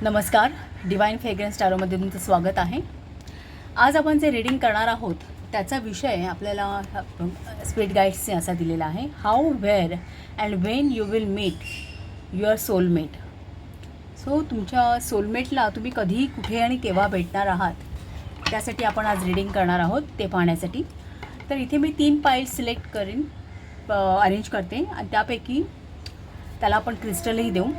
नमस्कार, divine fragrance टॅरोमध्ये तुमचं स्वागत आहे. आज आपण जे रीडिंग करणार आहोत त्याचा विषय आपल्याला स्पिरिट गाईड्सने असा दिलेला आहे. How, where and when you will meet your soulmate. So तुमच्या सोलमेटला तुम्ही कधी, कुठे आणि केव्हा भेटणार आहात त्यासाठी आपण आज रीडिंग करणार आहोत, ते पाहण्यासाठी. तर इथे मी 3 पाइल्स सिलेक्ट करीन, अरेंज करते आणि त्यापैकी त्याला आपण क्रिस्टलही देऊ.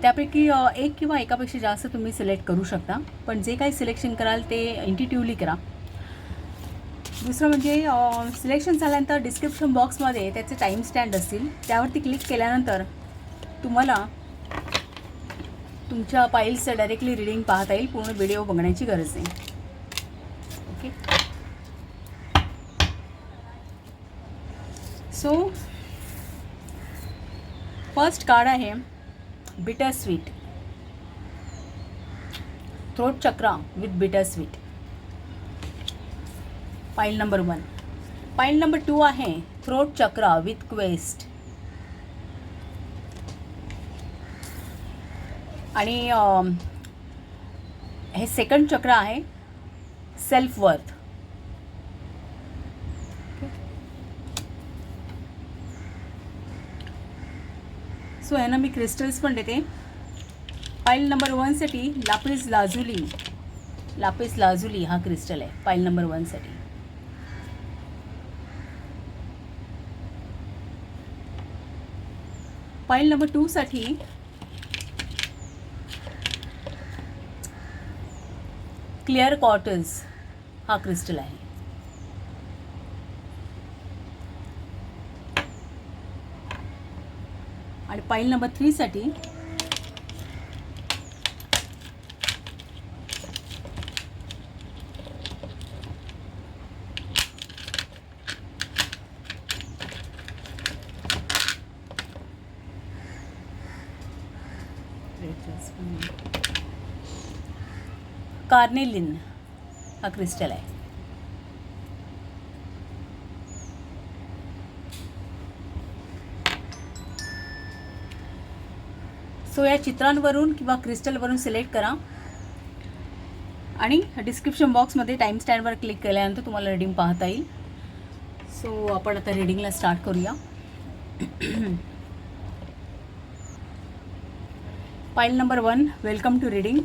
त्यापैकी एक किंवा एकापेक्षा जास्त तुम्ही सिलेक्ट करू शकता, पण जे काही सिलेक्शन कराल ते इंट्युटिव्हली करा. दुसरं म्हणजे सिलेक्शन झाल्यानंतर डिस्क्रिप्शन बॉक्समध्ये त्याचे टाईम स्टॅम्प असतील, त्यावरती क्लिक केल्यानंतर तुम्हाला तुमच्या फाईल्सचं डायरेक्टली रीडिंग पाहता येईल. पूर्ण व्हिडिओ बघण्याची गरज नाही. ओके, सो फर्स्ट कार्ड आहे बिटर स्वीट, थ्रोट चक्रा विथ बिटर sweet. Pile number 1. Pile number 2 आहे थ्रोट चक्रा विथ क्वेस्ट. आणि हे सेकंड चक्र आहे सेल्फ वर्थ. सो ह्यांना मी क्रिस्टल्स पण देते. पाइल नंबर 1 साठी लापिस लाजुली. लापिस लाजुली हा क्रिस्टल आहे पाइल नंबर 1 साठी. पाइल नंबर 2 साठी क्लिअर क्वार्टर्स हा क्रिस्टल आहे. आणि पाइल नंबर 3 साठी कार्नेलिन हा क्रिस्टल आहे. सो या चित्रांवरून किंवा क्रिस्टलवरून सिलेक्ट करा आणि डिस्क्रिप्शन बॉक्समध्ये टाईम स्टॅम्पवर क्लिक केल्यानंतर तुम्हाला रीडिंग पाहता येईल. सो आपण आता रीडिंगला स्टार्ट करूया. Pile number 1, welcome to reading.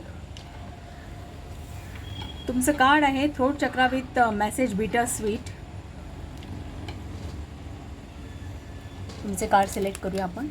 तुमचं कार्ड आहे throat chakra with message bitter sweet. तुमचे कार्ड सिलेक्ट करूया आपण.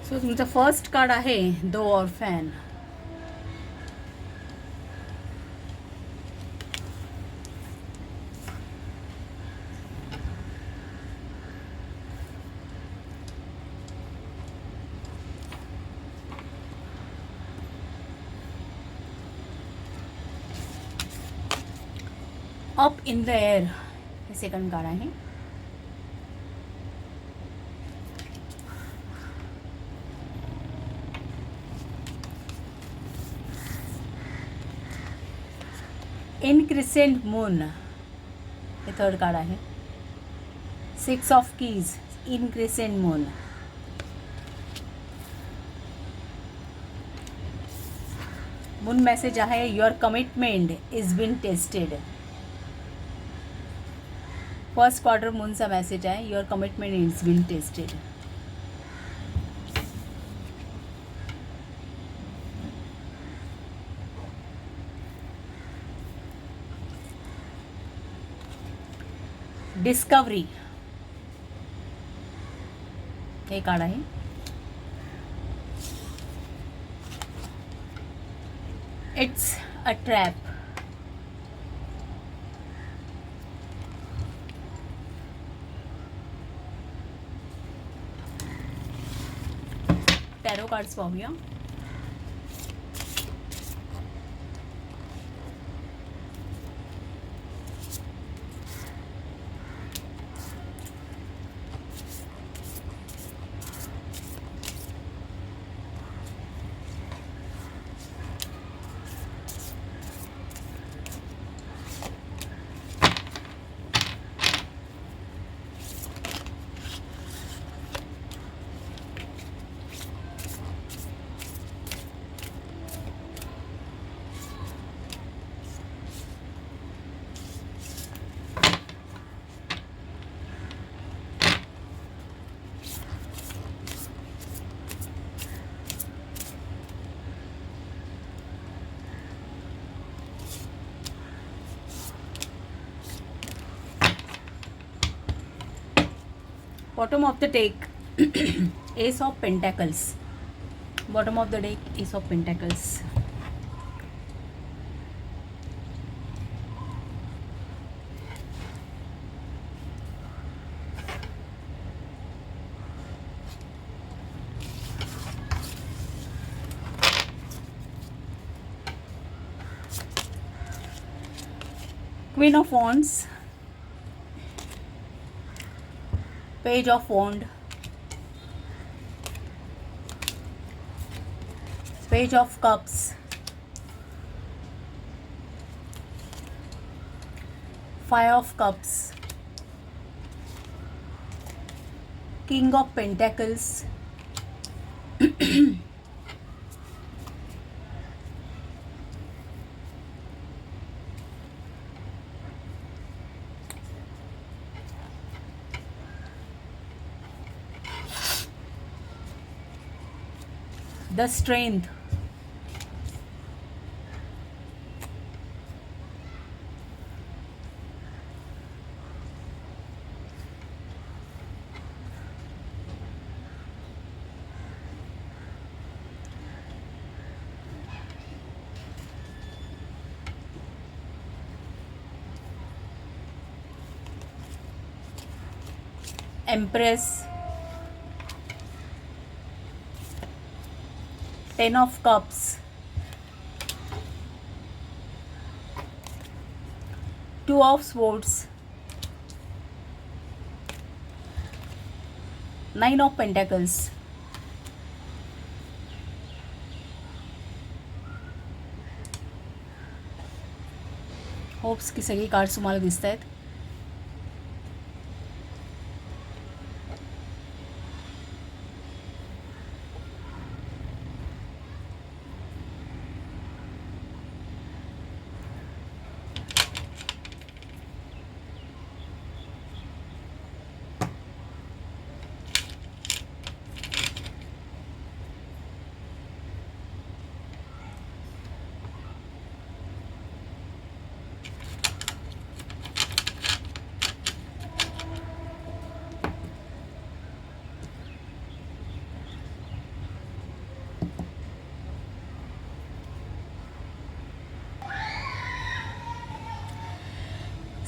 सो तुमचं फर्स्ट कार्ड आहे the orphan. Up in the air हे सेकंड कार्ड आहे. इन क्रिसेंट मून हे थर्ड कार्ड आहे. Six of keys in crescent moon. Moon message आहे your commitment is been tested. First quarter मूनचा message आहे your commitment is been tested. Discovery हे card आहे. It's a trap. Tarot cards पाहूया. Bottom of the deck, Ace of Pentacles. Bottom of the deck, Ace of Pentacles. Queen of Wands. Page of Wand, Page of Cups, Five of Cups, King of Pentacles, the Strength, Empress, Ten of Cups, Two of Swords, Nine of Pentacles, hopes की सगळी cards तुम्हाला दिसत आहेत.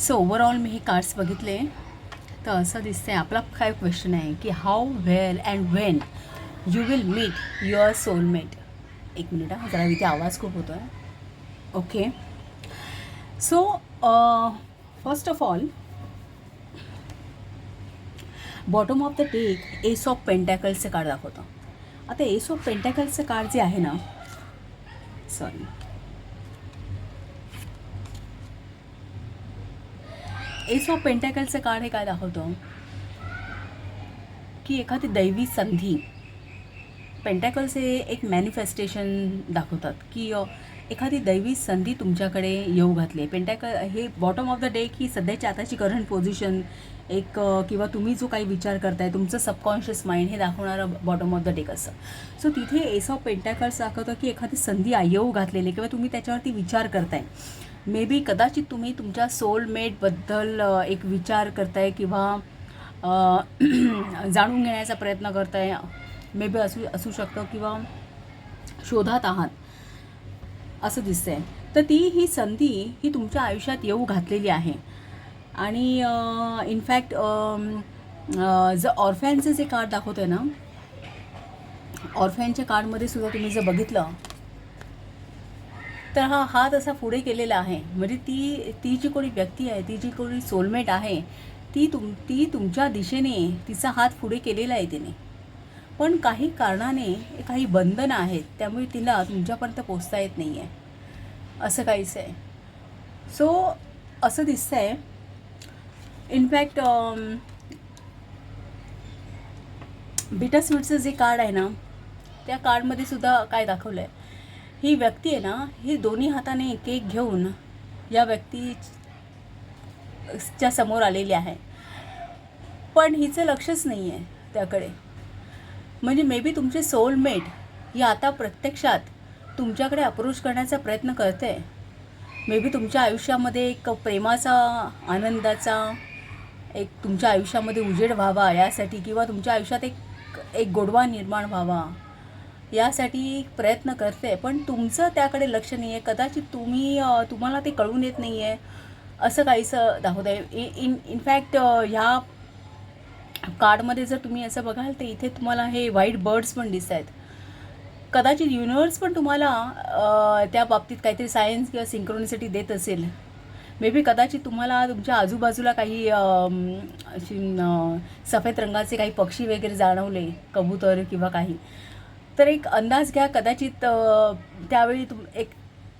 So overall मी हे cards बघितले तर असं दिसतंय आपला काय क्वेश्चन आहे की how where and when you will meet your soulmate. एक मिनिट हा, जरा इथे आवाज खूप होतो आहे. Okay, so first of all bottom of the deck ace of पेंटॅकल्सचं कार्ड दाखवतो. आता एस ऑफ पेंटॅकल्सचं कार्ड जे आहे ना, सॉरी, एस ऑफ पेंटॅकल्सचं कार्ड हे काय दाखवतो की एखादी दैवी संधी, पेंटॅकल्स हे एक मॅनिफेस्टेशन दाखवतात की एखादी दैवी संधी तुमच्याकडे येऊ घातली आहे. पेंटॅकल हे बॉटम ऑफ द डेक ही सध्याची आताची करंट पोझिशन एक किंवा तुम्ही जो काही विचार करताय तुमचं सबकॉन्शियस माइंड हे दाखवणारं बॉटम ऑफ द डेक असं. सो तिथे एस ऑफ पेंटॅकल्स दाखवतं की एखादी संधी येऊ घातलेली किंवा तुम्ही त्याच्यावरती विचार करताय. मे बी कदाचित तुम्ही तुमच्या सोलमेटबद्दल एक विचार करताय किंवा जाणून घेण्याचा प्रयत्न करताय. मे बी असू शकतं किंवा शोधात आहात असं दिसतंय. तर ही संधी ही तुमच्या आयुष्यात येऊ घातलेली आहे. आणि इनफॅक्ट जर ऑर्फॅनचं जे कार्ड दाखवतं आहे ना, ऑर्फॅनच्या कार्डमध्ये सुद्धा तुम्ही जर बघितलं तर हा हात असा पुढे केलेला आहे. म्हणजे ती जी कोणी व्यक्ती आहे, ती जी कोणी सोलमेट आहे, ती तुमच्या दिशेने तिचा हात पुढे केलेला आहे तिने. पण काही कारणाने काही बंधनं आहेत, त्यामुळे तिला तुमच्यापर्यंत पोचता येत नाही आहे असं काहीच आहे. सो असं दिसतं आहे. इनफॅक्ट बिटर स्वीटचं जे कार्ड आहे ना, त्या कार्डमध्ये सुद्धा काय दाखवलं आहे, ही व्यक्ती आहे ना, ही दोन्ही हाताने केक घेऊन या व्यक्तीच्या समोर आलेली आहे, पण हिचं लक्षच नाही आहे त्याकडे. म्हणजे मे बी तुमचे सोलमेट ही आता प्रत्यक्षात तुमच्याकडे अप्रोच करण्याचा प्रयत्न करते. मे बी तुमच्या आयुष्यामध्ये एक प्रेमाचा, आनंदाचा, एक तुमच्या आयुष्यामध्ये उजेड व्हावा यासाठी किंवा तुमच्या आयुष्यात एक गोडवा निर्माण व्हावा यासाठी प्रयत्न करते, पण तुमचं त्याकडे लक्ष नाही आहे. कदाचित तुम्हाला ते कळून येत नाही आहे असं काहीसं दाखवत आहे. इनफॅक्ट ह्या कार्डमध्ये जर तुम्ही असं बघाल तर इथे तुम्हाला हे व्हाईट बर्ड्स पण दिसत आहेत. कदाचित युनिवर्स पण तुम्हाला त्या बाबतीत काहीतरी सायन्स किंवा सिंक्रोनिसिटी देत असेल. मे बी कदाचित तुम्हाला तुमच्या आजूबाजूला काही सफेद रंगाचे काही पक्षी वगैरे जाणवले, कबूतर किंवा काही, तर एक अंदाज घ्या. कदाचित त्यावेळी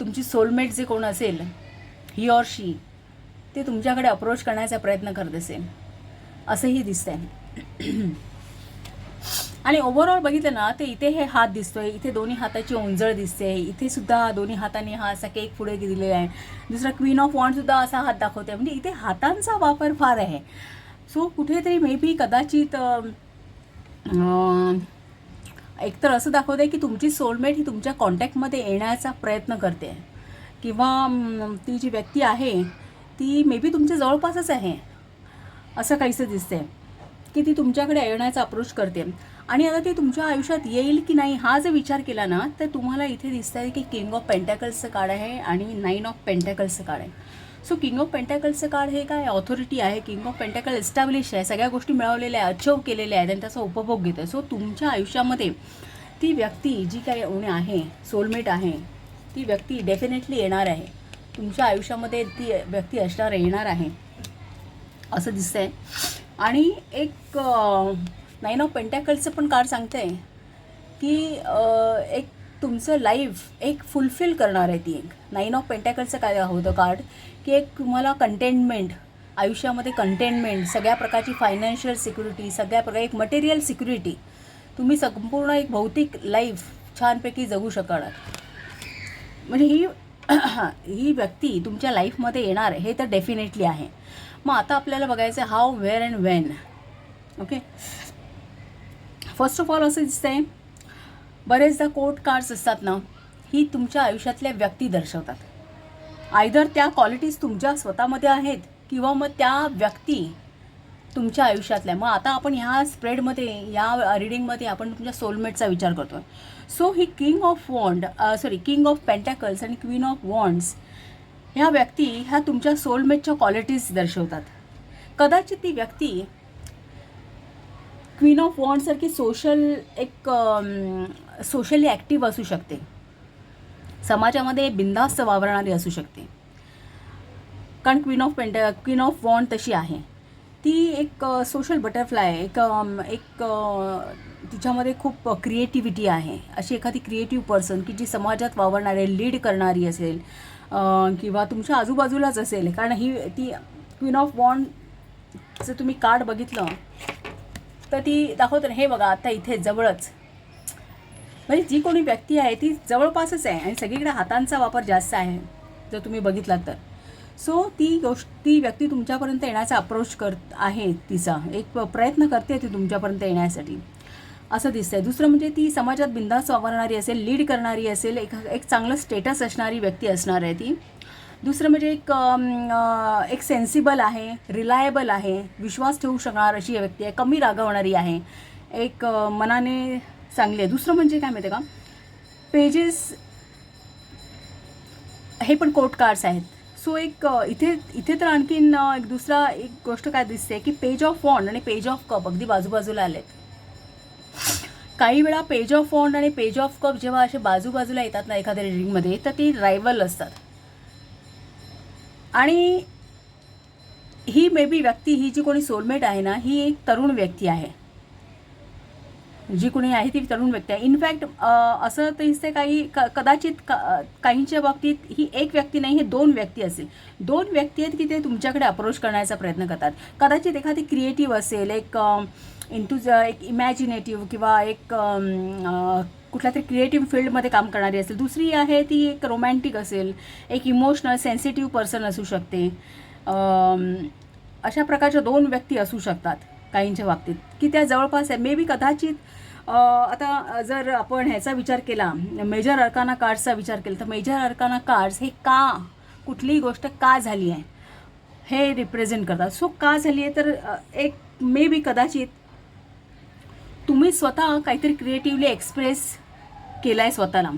तुमची सोलमेट जे कोण असेल, ही ऑर शी, ते तुमच्याकडे अप्रोच करण्याचा प्रयत्न करत असेल असंही दिसतंय. आणि ओव्हरऑल बघितलं ना तर इथे हे हात दिसतोय, इथे दोन्ही हाताची ओंजळ दिसते, इथे सुद्धा दोन्ही हाताने हा असा केक पुढे दिलेला आहे. दुसरा क्वीन ऑफ वॉन्ड सुद्धा असा हात दाखवते. म्हणजे इथे हातांचा वापर फार आहे. सो कुठेतरी मे बी कदाचित एकतर असं दाखवतं आहे की तुमची सोलमेट ही तुमच्या कॉन्टॅक्टमध्ये येण्याचा प्रयत्न करते किंवा ती जी व्यक्ती आहे ती मे बी तुमच्या जवळपासच आहे असं काहीसं दिसतंय की ती तुमच्याकडे येण्याचा अप्रोच करते. आणि आता ती तुमच्या आयुष्यात येईल की नाही हा जर विचार केला ना तर तुम्हाला इथे दिसतं आहे की किंग ऑफ पेंटॅकल्सचं कार्ड आहे आणि 9 ऑफ पेंटॅकल्सचं कार्ड आहे. सो किंग ऑफ पेंटॅकल्सचं कार्ड हे काय ऑथॉरिटी आहे. किंग ऑफ पेंटॅकल एस्टॅब्लिश आहे, सगळ्या गोष्टी मिळवलेल्या आहे, अचीव केलेल्या आहेत आणि त्याचा उपभोग घेतो आहे. सो तुमच्या आयुष्यामध्ये ती व्यक्ती जी काही आहे, सोलमेट आहे, ती व्यक्ती डेफिनेटली येणार आहे. तुमच्या आयुष्यामध्ये ती व्यक्ती येणार आहे असं दिसतं आहे. आणि एक 9 ऑफ पेंटॅकल्सचं पण कार्ड सांगतं आहे की एक तुमचं लाईफ एक फुलफिल करणार आहे ती. एक 9 ऑफ पेंटॅकल्सचं काय होतं कार्ड की एक तुम्हाला कंटेनमेंट, आयुष्यामध्ये कंटेनमेंट, सगळ्या प्रकारची फायनान्शियल सिक्युरिटी, सगळ्या प्रकारे एक मटेरियल सिक्युरिटी, तुम्ही संपूर्ण एक भौतिक लाईफ छानपैकी जगू शकणार. म्हणजे ही व्यक्ती तुमच्या लाईफमध्ये येणार हे तर डेफिनेटली आहे. मग आता आपल्याला बघायचं आहे how, where and when. Okay, first of all असं दिसतंय बरेचदा कोर्ट कार्ड्स असतात ना, ही तुमच्या आयुष्यातल्या व्यक्ती दर्शवतात. आयदर त्या क्वालिटीज तुमच्या स्वतःमध्ये आहेत किंवा मग त्या व्यक्ती तुमच्या आयुष्यातल्या. मग आता आपण ह्या स्प्रेडमध्ये, या रीडिंगमध्ये आपण तुमच्या सोलमेटचा विचार करतो आहे. So he king of pentacles आणि क्वीन ऑफ वॉन्ड्स ह्या व्यक्ती ह्या तुमच्या सोलमेटच्या क्वालिटीज दर्शवतात. कदाचित ती व्यक्ती क्वीन ऑफ वॉन्डसारखी सोशली ॲक्टिव्ह असू शकते, समाजामध्ये बिनधास्त वावरणारी असू शकते. कारण क्वीन ऑफ वॉन्ड तशी आहे. ती एक सोशल बटरफ्लाय, एक तिच्यामध्ये खूप क्रिएटिव्हिटी आहे. अशी एखादी क्रिएटिव्ह पर्सन की जी समाजात वावरणारे, लीड करणारी असेल किंवा तुमच्या आजूबाजूलाच असेल. कारण ती क्वीन ऑफ वॉन्डचं तुम्ही कार्ड बघितलं तर ती दाखवते ना, हे बघा आता इथे जवळच, म्हणजे जी कोणी व्यक्ती आहे ती जवळपासच आहे आणि सगळीकडे हातांचा वापर जास्त आहे जर तुम्ही बघितलात तर. सो ती व्यक्ती तुमच्यापर्यंत येण्याचा अप्रोच करत आहे, तिचा एक प्रयत्न करते ती तुमच्यापर्यंत येण्यासाठी असं दिसतंय. दुसरं म्हणजे ती समाजात बिंदास वावरणारी असेल, लीड करणारी असेल, एक चांगलं स्टेटस असणारी व्यक्ती असणार आहे ती. दुसरं म्हणजे एक सेन्सिबल आहे, रिलायबल आहे, विश्वास ठेवू शकणार अशी व्यक्ती आहे, कमी रागवणारी आहे, एक मनाने चांगली आहे. दुसरं म्हणजे काय माहिती आहे का, पेजेस हे पण कोर्ट कार्ड्स आहेत. सो इथे तर आणखीन एक गोष्ट काय दिसते की पेज ऑफ वॉन्ड आणि पेज ऑफ कप अगदी बाजूबाजूला आलेत. काही वेळा पेज ऑफ वॉन्ड आणि पेज ऑफ कप जेव्हा असे बाजूबाजूला येतात ना एखाद्या रीडिंगमध्ये, तर ती रायव्हल असतात. आणि ही मे बी व्यक्ती, ही जी कोणी सोलमेट आहे ना, ही एक तरुण व्यक्ती आहे. जी कोणी आहे ती तरुण व्यक्ती आहे. इनफॅक्ट असं दिसते कदाचित काहींच्या बाबतीत ही एक व्यक्ती नाही, हे 2 व्यक्ती असेल. 2 व्यक्ती आहेत की ते तुमच्याकडे अप्रोच करण्याचा प्रयत्न करतात. कदाचित एखादी क्रिएटिव्ह असेल, एक इमॅजिनेटिव्ह किंवा एक कुठल्या तरी क्रिएटिव्ह फील्डमध्ये काम करणारी असेल. दुसरी आहे ती एक रोमॅन्टिक असेल, एक इमोशनल सेन्सिटिव्ह पर्सन असू शकते. अशा प्रकारच्या 2 व्यक्ती असू शकतात काहींच्या बाबतीत की त्या जवळपास आहे. मे बी कदाचित आता जर आपण ह्याचा विचार केला, मेजर अर्काना कार्ड्सचा विचार केला, तर मेजर अर्काना कार्ड्स हे कुठलीही गोष्ट का झाली आहे हे रिप्रेझेंट करतात. सो का झाली आहे तर एक मे बी कदाचित तुम्ही स्वतः काहीतरी क्रिएटिव्हली एक्सप्रेस केला आहे स्वतःला.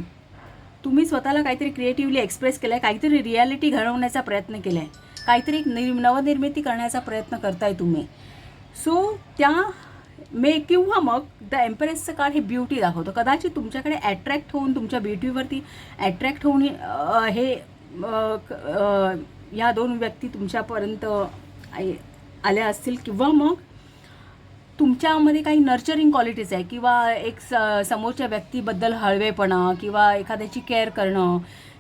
तुम्ही स्वतःला काहीतरी क्रिएटिव्हली एक्सप्रेस केलं आहे, काहीतरी रियालिटी घडवण्याचा प्रयत्न केला आहे, काहीतरी एक नवनिर्मिती करण्याचा प्रयत्न करताय तुम्ही. सो किंवा मग द एम्प्रेसचं कार्ड हे ब्युटी दाखवतं. कदाचित तुमच्याकडे ॲट्रॅक्ट होऊन, तुमच्या ब्युटीवरती ॲट्रॅक्ट होऊन या 2 व्यक्ती तुमच्यापर्यंत आल्या असतील. किंवा मग तुमच्यामध्ये काही नर्चरिंग क्वालिटीज आहे किंवा एक समोरच्या व्यक्तीबद्दल हळवेपणा किंवा एखाद्याची केअर करणं,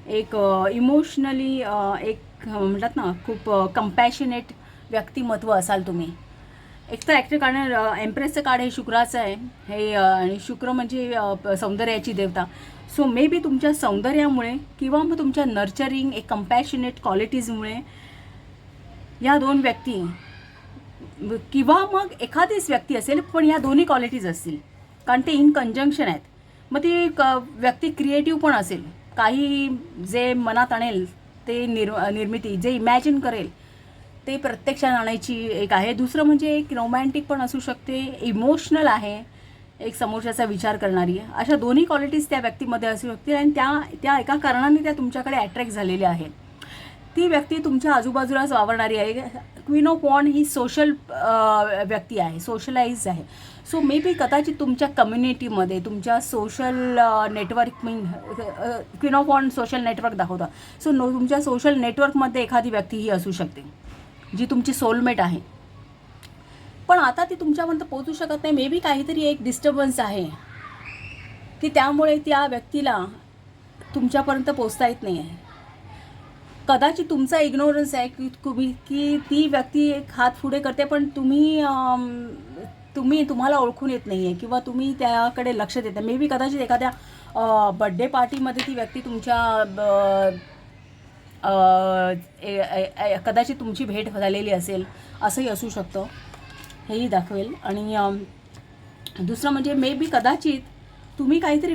एक इमोशनली एक म्हणतात ना खूप कंपॅशनेट व्यक्तिमत्व असाल तुम्ही. एक तर ॲक्टर कारण एम्प्रेसचं कार्ड हे शुक्राचं आहे, हे आणि शुक्र म्हणजे सौंदर्याची देवता. सो मे बी तुमच्या सौंदर्यामुळे किंवा मग तुमच्या नर्चरिंग एक कंपॅशनेट क्वालिटीजमुळे या 2 व्यक्ती किंवा मग एखादीच व्यक्ती असेल, पण या दोन्ही क्वालिटीज असतील कारण ते इन कंजंक्शन आहेत. मग ती व्यक्ती क्रिएटिव्ह पण असेल, काही जे मनात आणेल ते निर्मिती, जे इमॅजिन करेल ते प्रत्यक्षात आणायची एक आहे. दुसरं म्हणजे एक रोमॅन्टिक पण असू शकते, इमोशनल आहे, एक समोरच्याचा विचार करणारी. अशा दोन्ही क्वालिटीज त्या व्यक्तीमध्ये असू शकतील आणि त्या एका कारणाने त्या तुमच्याकडे अट्रॅक्ट झालेल्या आहेत. ती व्यक्ती तुमच्या आजूबाजूलाच वावरणारी आहे. क्वीन ऑफ वॉन्ड ही सोशल व्यक्ती आहे, सोशलाइज आहे. सो मे बी कदाचित तुमच्या कम्युनिटीमध्ये, तुमच्या social network, queen of wand social network दाखवतं. सो तुमच्या सोशल नेटवर्कमध्ये एखादी व्यक्ती ही असू शकते जी तुमची सोलमेट आहे, पण आता ती तुमच्यापर्यंत पोहोचू शकत नाही. मे बी काहीतरी एक डिस्टर्बन्स आहे की त्यामुळे त्या व्यक्तीला तुमच्यापर्यंत पोचता येत नाही आहे. कदाचित तुमचा इग्नोरन्स आहे की ती व्यक्ती एक हात पुढे करते पण तुम्हाला ओळखून येत नाही आहे किंवा तुम्ही त्याकडे लक्ष देत नाही. मे बी कदाचित एखाद्या बड्डे पार्टीमध्ये ती व्यक्ती तुमच्या कदाचित तुमची भेट झालेली असेल, असंही असू शकतं, हेही दाखवेल. आणि दुसरं म्हणजे मे बी कदाचित तुम्ही काहीतरी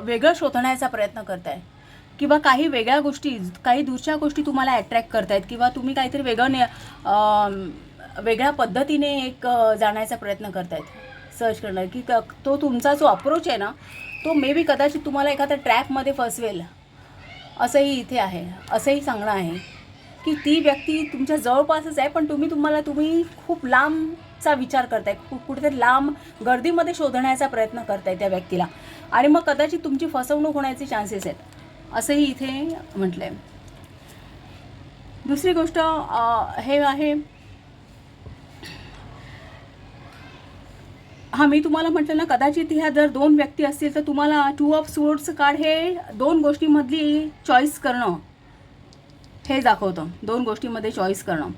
वेगळं शोधण्याचा प्रयत्न करताय किंवा काही वेगळ्या गोष्टी, काही दूरच्या गोष्टी तुम्हाला अट्रॅक्ट करतायत किंवा तुम्ही काहीतरी वेगळ्या पद्धतीने एक जाण्याचा प्रयत्न करतायत, सर्च करणार की तो तुमचा जो अप्रोच आहे ना, तो मे बी कदाचित तुम्हाला एखाद्या ट्रॅपमध्ये फसवेल, असंही इथे आहे. असंही सांगणं आहे की ती व्यक्ती तुमच्या जवळपासच आहे पण तुम्ही खूप लांबचा विचार करताय, कुठेतरी लांब गर्दीमध्ये शोधण्याचा प्रयत्न करताय त्या व्यक्तीला आणि मग कदाचित तुमची फसवणूक होण्याचे चान्सेस आहेत, असंही इथे म्हटलं आहे. दुसरी गोष्ट हे आहे, मी तुम्हाला म्हटलं ना, कदाचित ह्या जर 2 व्यक्ती असतील तर तुम्हाला 2 ऑफ स्वॉर्ड्सचं कार्ड हे 2 गोष्टींमधली चॉईस करणं हे दाखवतं, 2 गोष्टींमध्ये चॉईस करणं.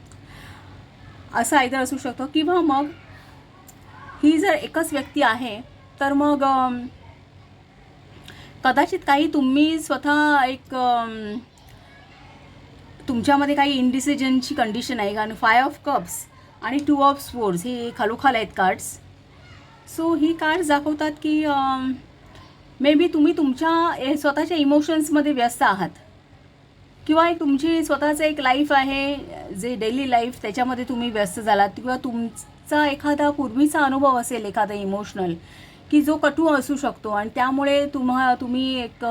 असं आयदर असू शकतं, किंवा मग ही जर एकच व्यक्ती आहे तर मग कदाचित काही तुम्ही स्वतः एक तुमच्यामध्ये काही इनडिसिजनची कंडिशन आहे. कारण 5 ऑफ कप्स आणि 2 ऑफ स्वोर्ड्स हे खालोखाल आहेत कार्ड्स. सो ही कार्ड्स दाखवतात की मे बी तुम्ही तुमच्या स्वतःच्या इमोशन्समध्ये व्यस्त आहात, किंवा एक तुमची स्वतःचं एक लाईफ आहे जे डेली लाईफ, त्याच्यामध्ये तुम्ही व्यस्त झालात, किंवा तुमचा एखादा पूर्वीचा अनुभव असेल एखादा इमोशनल की जो कटू असू शकतो आणि त्यामुळे तुम्ही एक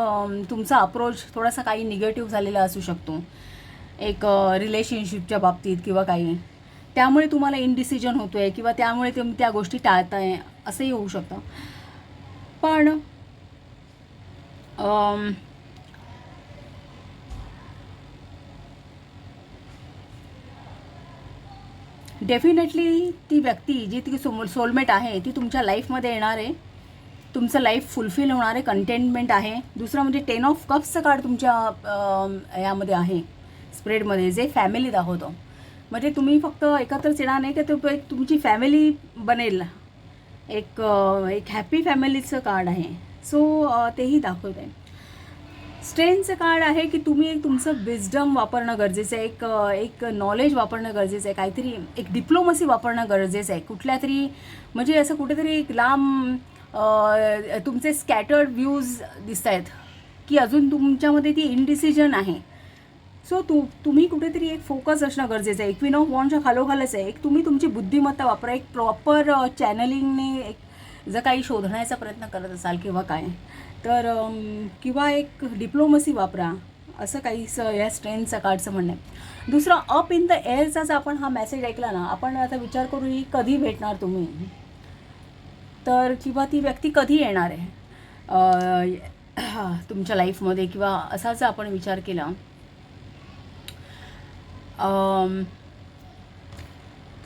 तुमचा अप्रोच थोडासा काही निगेटिव्ह झालेला असू शकतो एक रिलेशनशिपच्या बाबतीत किंवा काही, त्यामुळे तुम्हाला इनडिसिजन होतो आहे किंवा त्यामुळे तुम्ही त्या गोष्टी टाळताय असंही होऊ शकतं. पण डेफिनेटली ती व्यक्ती जी ती सोलमेट आहे ती तुमच्या लाईफमध्ये येणार आहे. तुमचं लाईफ फुलफिल होणार आहे, कंटेंटमेंट आहे. दुसरं म्हणजे 10 ऑफ कप्सचं कार्ड तुमच्या यामध्ये आहे स्प्रेडमध्ये, जे फॅमिली दाखवतो. म्हणजे तुम्ही फक्त एकत्रच येणार नाही, की एक तुमची फॅमिली बनेल, एक हॅपी फॅमिलीचं कार्ड आहे. सो तेही दाखवत आहे. स्ट्रेंथचं कार्ड आहे की तुम्ही एक तुमचं विजडम वापरणं गरजेचं आहे, एक नॉलेज वापरणं गरजेचं आहे, काहीतरी एक डिप्लोमसी वापरणं गरजेचं आहे. कुठल्या तरी म्हणजे असं कुठेतरी एक लांब तुमचे स्कॅटर्ड व्ह्यूज दिसत आहेत की अजून तुमच्यामध्ये ती इनडिसिजन आहे. सो तुम्ही कुठेतरी एक फोकस असणं गरजेचं आहे. क्वीन ऑफ वॉन्डच्या खालोखालच आहे एक तुम्ही तुमची बुद्धिमत्ता वापरा, एक प्रॉपर चॅनलिंगने एक जर काही शोधण्याचा प्रयत्न करत असाल किंवा काय तर किंवा एक डिप्लोमसी वापरा, असं काही या स्ट्रेंथचं कार्डचं म्हणणं आहे. दुसरं अप इन द एअरचा जर आपण हा मेसेज ऐकला ना, आपण आता विचार करू ही कधी भेटणार तुम्ही, तर किंवा ती व्यक्ती कधी येणार आहे तुमच्या लाईफमध्ये, किंवा असाच आपण विचार केला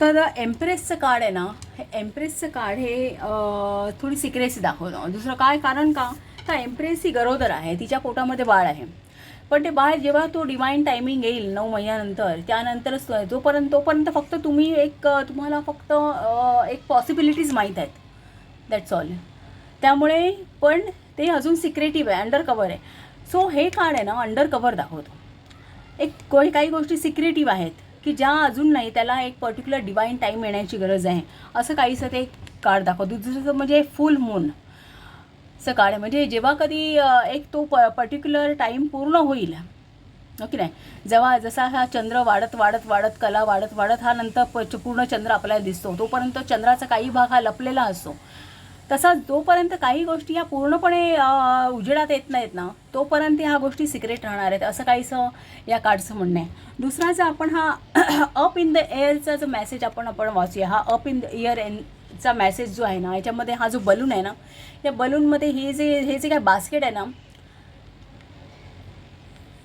तर एम्प्रेसचं कार्ड आहे ना, हे एम्प्रेसचं कार्ड हे थोडी सिक्रेसी दाखवतं. दुसरं काय कारण का, तर एम्प्रेस ही गरोदर आहे, तिच्या पोटामध्ये बाळ आहे. पण ते बाळ जेव्हा तो डिवाईन टायमिंग येईल 9 महिन्यानंतर, त्यानंतरच तोपर्यंत फक्त तुम्हाला फक्त एक पॉसिबिलिटीज माहीत आहेत, दॅट्स ऑल. त्यामुळे पण ते अजून सिक्रेटिव्ह आहे, अंडर कवर आहे. सो हे कार्ड आहे ना अंडर कवर दाखवतो. काही गोष्टी सिक्रेटिव्ह आहेत की ज्या अजून नाही, त्याला एक पर्टिक्युलर डिवाईन टाईम येण्याची गरज आहे, असं काहीसं ते कार्ड दाखवतो. दुसरं म्हणजे फुल मूनचं कार्ड आहे. म्हणजे जेव्हा कधी एक तो पर्टिक्युलर टाईम पूर्ण होईल, ओके नाही, जेव्हा जसा हा चंद्र वाढत कला वाढत हा नंतर पूर्ण चंद्र आपल्याला दिसतो, तोपर्यंत चंद्राचा काही भाग हा लपलेला असतो. तसा जोपर्यंत काही गोष्टी ह्या पूर्णपणे उजेडात येत नाहीत ना, तोपर्यंत ह्या गोष्टी सिक्रेट राहणार आहेत, असं काहीसं या कार्डचं म्हणणं आहे. दुसराचा आपण हा अप इन द एअरचा जो मेसेज आपण वाचूया. हा अप इन द एअर चा मेसेज जो आहे ना, याच्यामध्ये हा जो बलून आहे ना, या बलूनमध्ये हे जे काय बास्केट आहे ना,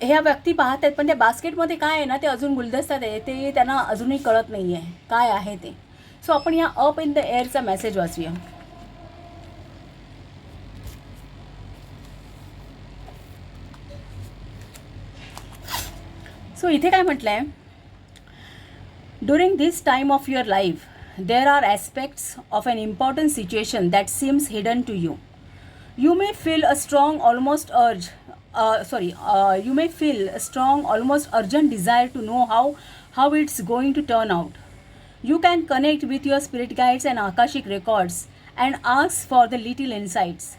ह्या व्यक्ती पाहत आहेत, पण त्या बास्केटमध्ये काय आहे ना, ते अजून गुलदस्त्यात आहे, ते त्यांना अजूनही कळत नाही आहे काय आहे ते. सो आपण या अप इन द एअरचा मेसेज वाचूया. सो इथे काय म्हटलं आहे, during this time of your life there are aspects of an important situation that seems hidden to you. You may feel a strong, almost urgent desire to know how it's going to turn out. You can connect with your spirit guides and Akashic records and ask for the little insights.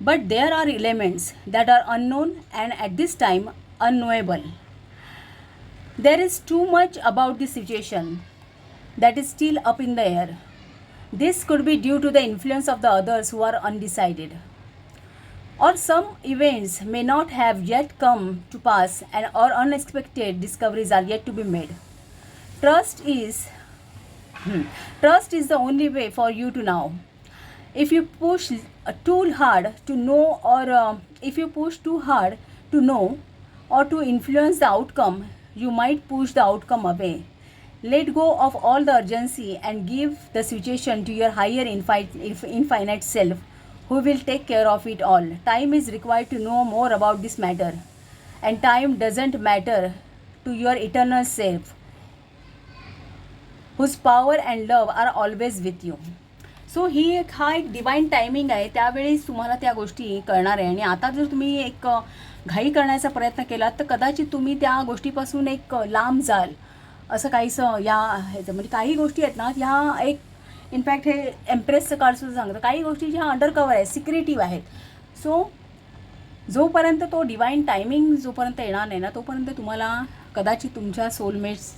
But there are elements that are unknown and at this time unknowable. There is too much about this situation that is still up in the air. This could be due to the influence of the others who are undecided. Or some events may not have yet come to pass or unexpected discoveries are yet to be made. Trust is the only way for you to know. If you push too hard to know or to influence the outcome, you might push the outcome away. Let go of all the urgency and give the situation to your higher infinite self, who will take care of it all. Time is required to know more about this matter, and time doesn't matter to your eternal self. Whose power and love are always with you. So हा एक divine timing आहे, त्यावेळीच तुम्हाला त्या गोष्टी कळणार आहे. आणि आता जर तुम्ही एक घाई करण्याचा प्रयत्न केलात तर कदाचित तुम्ही त्या गोष्टीपासून एक लांब जाल, असं काहीसं या ह्याचं. म्हणजे काही गोष्टी आहेत ना ह्या एक इनफॅक्ट हे एम्प्रेसचं कार्डसुद्धा सांगतं, काही गोष्टी ज्या अंडरकवर आहेत, सिक्रेटिव्ह आहेत. सो जोपर्यंत तो डिवाईन टायमिंग जोपर्यंत येणार नाही ना तोपर्यंत तुम्हाला कदाचित तुमच्या सोलमेट्स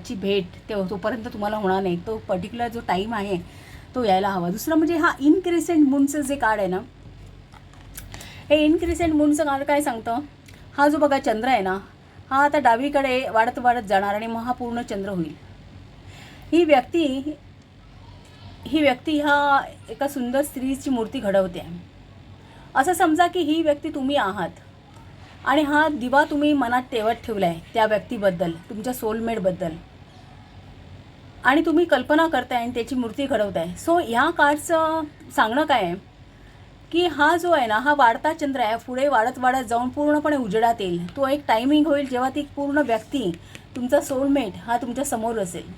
ची भेट तोपर्यंत तुम्हाला होणार नाही. तो पर्टिक्युलर जो टाईम आहे तो यायला हवा. दुसरं म्हणजे हा इनक्रिसेंट मूनचं जे कार्ड आहे ना, हे इनक्रिसेंट मूनचं कार्ड काय सांगतं, हा जो बघा चंद्र आहे ना, हा आता डावीकडे वाढत वाढत जाणार आणि मग हा पूर्ण चंद्र होईल. ही व्यक्ती ह्या एका सुंदर स्त्रीची मूर्ती घडवते. असं समजा की ही व्यक्ती तुम्ही आहात आणि हा दिवा तुम्ही मनात तेवत ठेवला आहे त्या व्यक्तीबद्दल, तुमच्या सोलमेटबद्दल, आणि तुम्ही कल्पना करताय आणि त्याची मूर्ती घडवताय. सो ह्या कार्डचं सांगणं काय आहे की हा जो आहे ना, हा वाढता चंद्र आहे, पुढे वाढत वाढत जाऊन पूर्णपणे उजेडात येईल. तो एक टायमिंग होईल जेव्हा ती पूर्ण व्यक्ती, तुमचा सोलमेट हा तुमच्या समोर असेल.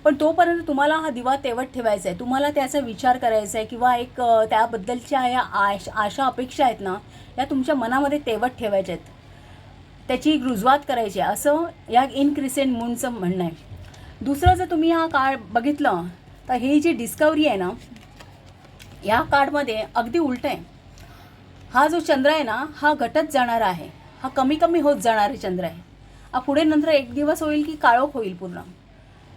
पण तोपर्यंत तुम्हाला हा दिवा तेवत ठेवायचा आहे, तुम्हाला त्याचा विचार करायचा आहे, किंवा एक त्याबद्दलच्या या आशा अपेक्षा आहेत ना, या तुमच्या मनामध्ये तेवत ठेवायच्या आहेत, त्याची रुजवात करायची आहे, असं या इनक्रिसेंट मूनचं म्हणणं आहे. दुसरं जर तुम्ही हा कार्ड बघितलं तर ही जी डिस्कवरी आहे ना, या कार्डमध्ये अगदी उलट आहे. हा जो चंद्र आहे ना, हा घटत जाणारा आहे, हा कमी कमी होत जाणारा चंद्र आहे. हा पुढे नंतर एक दिवस होईल की काळोख होईल पूर्ण.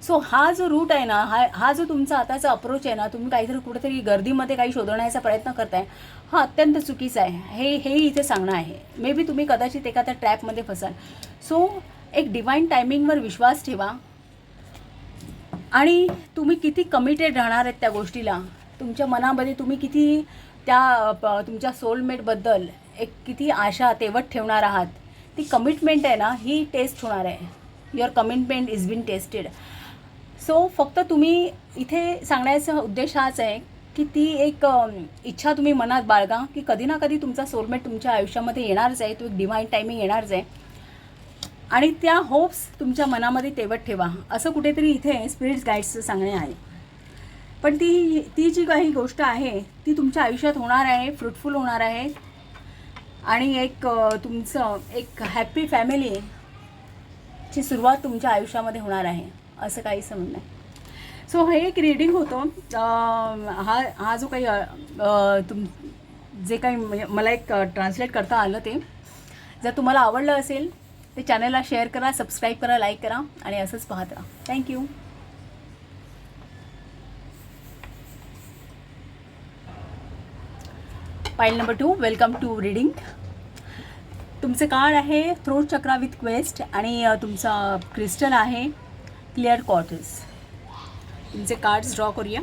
सो हा जो रूट आहे ना, हा जो तुमचा आताचा अप्रोच आहे ना, तुम्ही काहीतरी कुठेतरी गर्दीमध्ये काही शोधण्याचा प्रयत्न करताय, हा अत्यंत चुकीचा आहे. हे इथे सांगणं आहे. मे बी तुम्ही कदाचित एखाद्या ट्रॅपमध्ये फसाल. सो एक डिवाईन टायमिंगवर विश्वास ठेवा आणि तुम्ही किती कमिटेड राहणार आहेत त्या गोष्टीला, तुमच्या मनामध्ये तुम्ही किती तुमच्या सोलमेटबद्दल एक किती आशा तेवत ठेवणार आहात, ती कमिटमेंट आहे ना, ही टेस्ट होणार आहे. Your commitment is been tested. So फक्त तुम्ही इथे सांगण्याचा उद्देश हाच आहे की ती एक इच्छा तुम्ही मनात बाळगा की कधी ना कधी तुमचा सोलमेट तुमच्या आयुष्यामध्ये येणारच आहे, तो एक डिवाईन टायमिंग येणारच आहे, आणि त्या होप्स तुमच्या मनामध्ये तेवत ठेवा, असं कुठेतरी इथे स्पिरिट गाईड्सचं सांगणे आहे. पण ती जी काही गोष्ट आहे ती तुमच्या आयुष्यात होणार आहे, फ्रुटफुल होणार आहे, आणि एक तुमचं एक हॅप्पी फॅमिलीची सुरुवात तुमच्या आयुष्यामध्ये होणार आहे, असं काहीसं म्हणणं आहे. सो हे एक रीडिंग होतं. हा जो काही जे काही मला एक ट्रान्सलेट करता आलं ते, जर तुम्हाला आवडलं असेल ते चॅनलला शेअर करा, सबस्क्राईब करा, लाईक करा आणि असंच पाहत राहा. Thank you. Pile number 2, welcome to reading. तुमचे कार्ड आहे थ्रोट चक्रा विथ क्वेस्ट आणि तुमचा क्रिस्टल आहे क्लिअर क्वार्ट्ज. तुमचे कार्ड्स ड्रॉ करूया.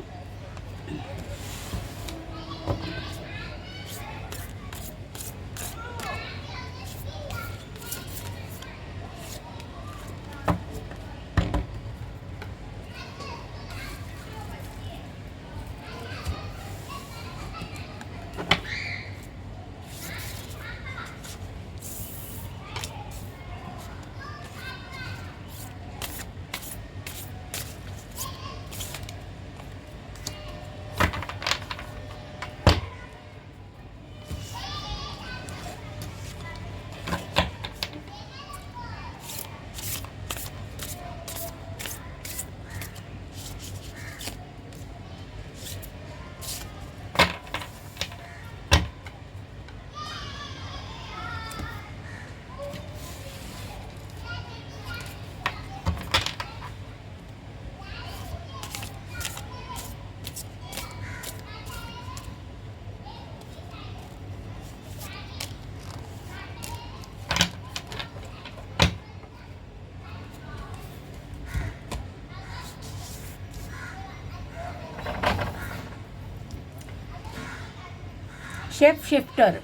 शेप शिफ्टर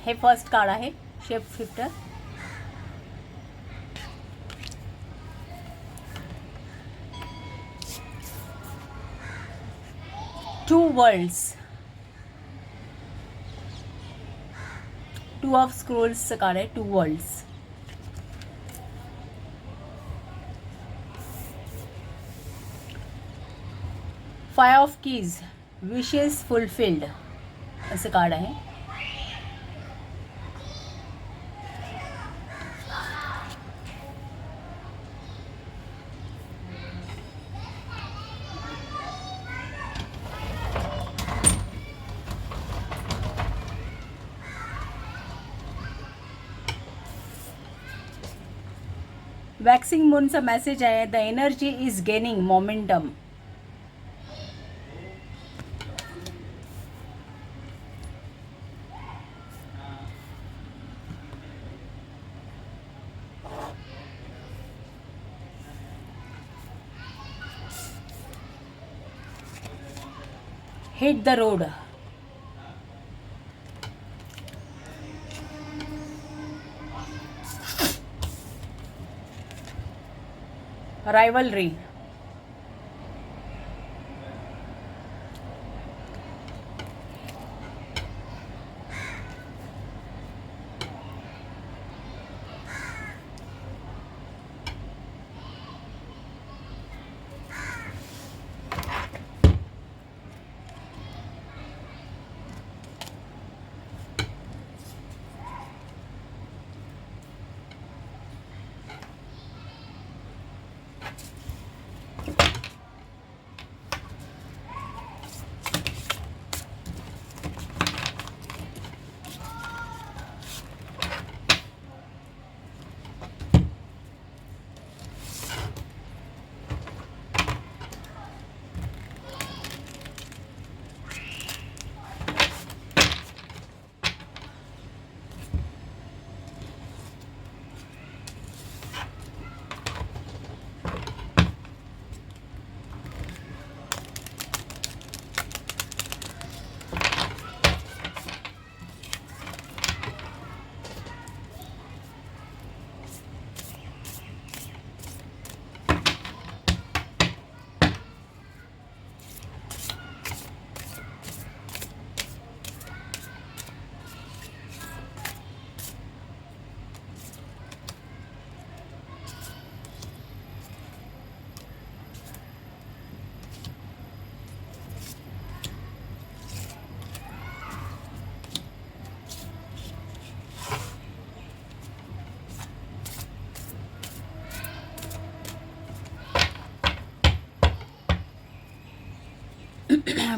हे फर्स्ट कार्ड आहे. Shape shifter. Two worlds. Two of स्क्रोल्सचं कार्ड आहे. Two worlds. Five of keys, wishes fulfilled असं कार्ड आहे. वॅक्सिंग मूनचा मेसेज आहे, the energy is gaining momentum. Hit the road. Rivalry.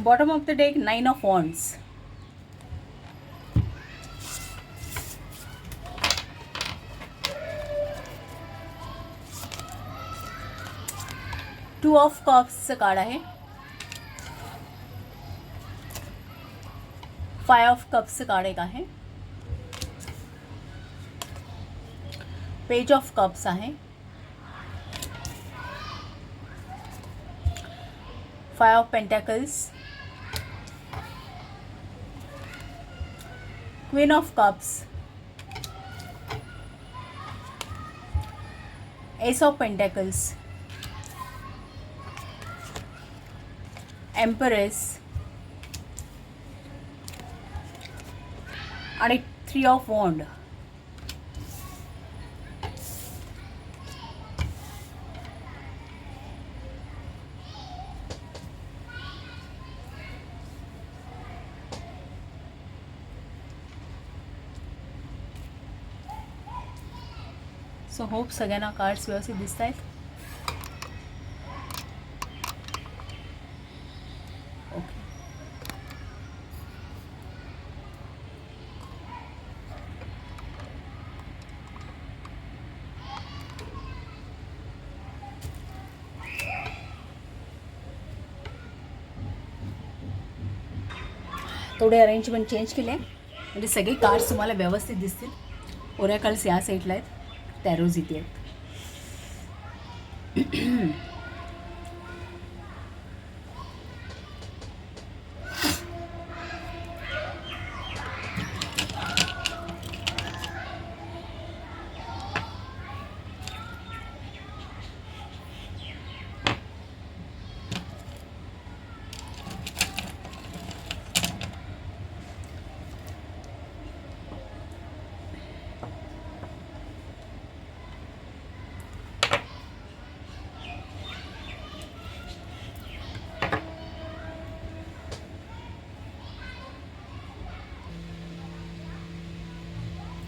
Bottom of the deck, 9 of Wands. Two of Cups card आहे. Five of Cups card एक आहे. Page of Cups आहे. Five of Pentacles. Queen of Cups. Ace of Pentacles. Empress. आणि 3 of Wands. So hope सगळ्यांना cards व्यवस्थित दिसत आहेत. Okay. थोडे अरेंजमेंट चेंज केले म्हणजे सगळे कार्ड्स तुम्हाला व्यवस्थित दिसतील. ओरॅकल्स या साईडला आहेत, टॅरोज इथे आहेत.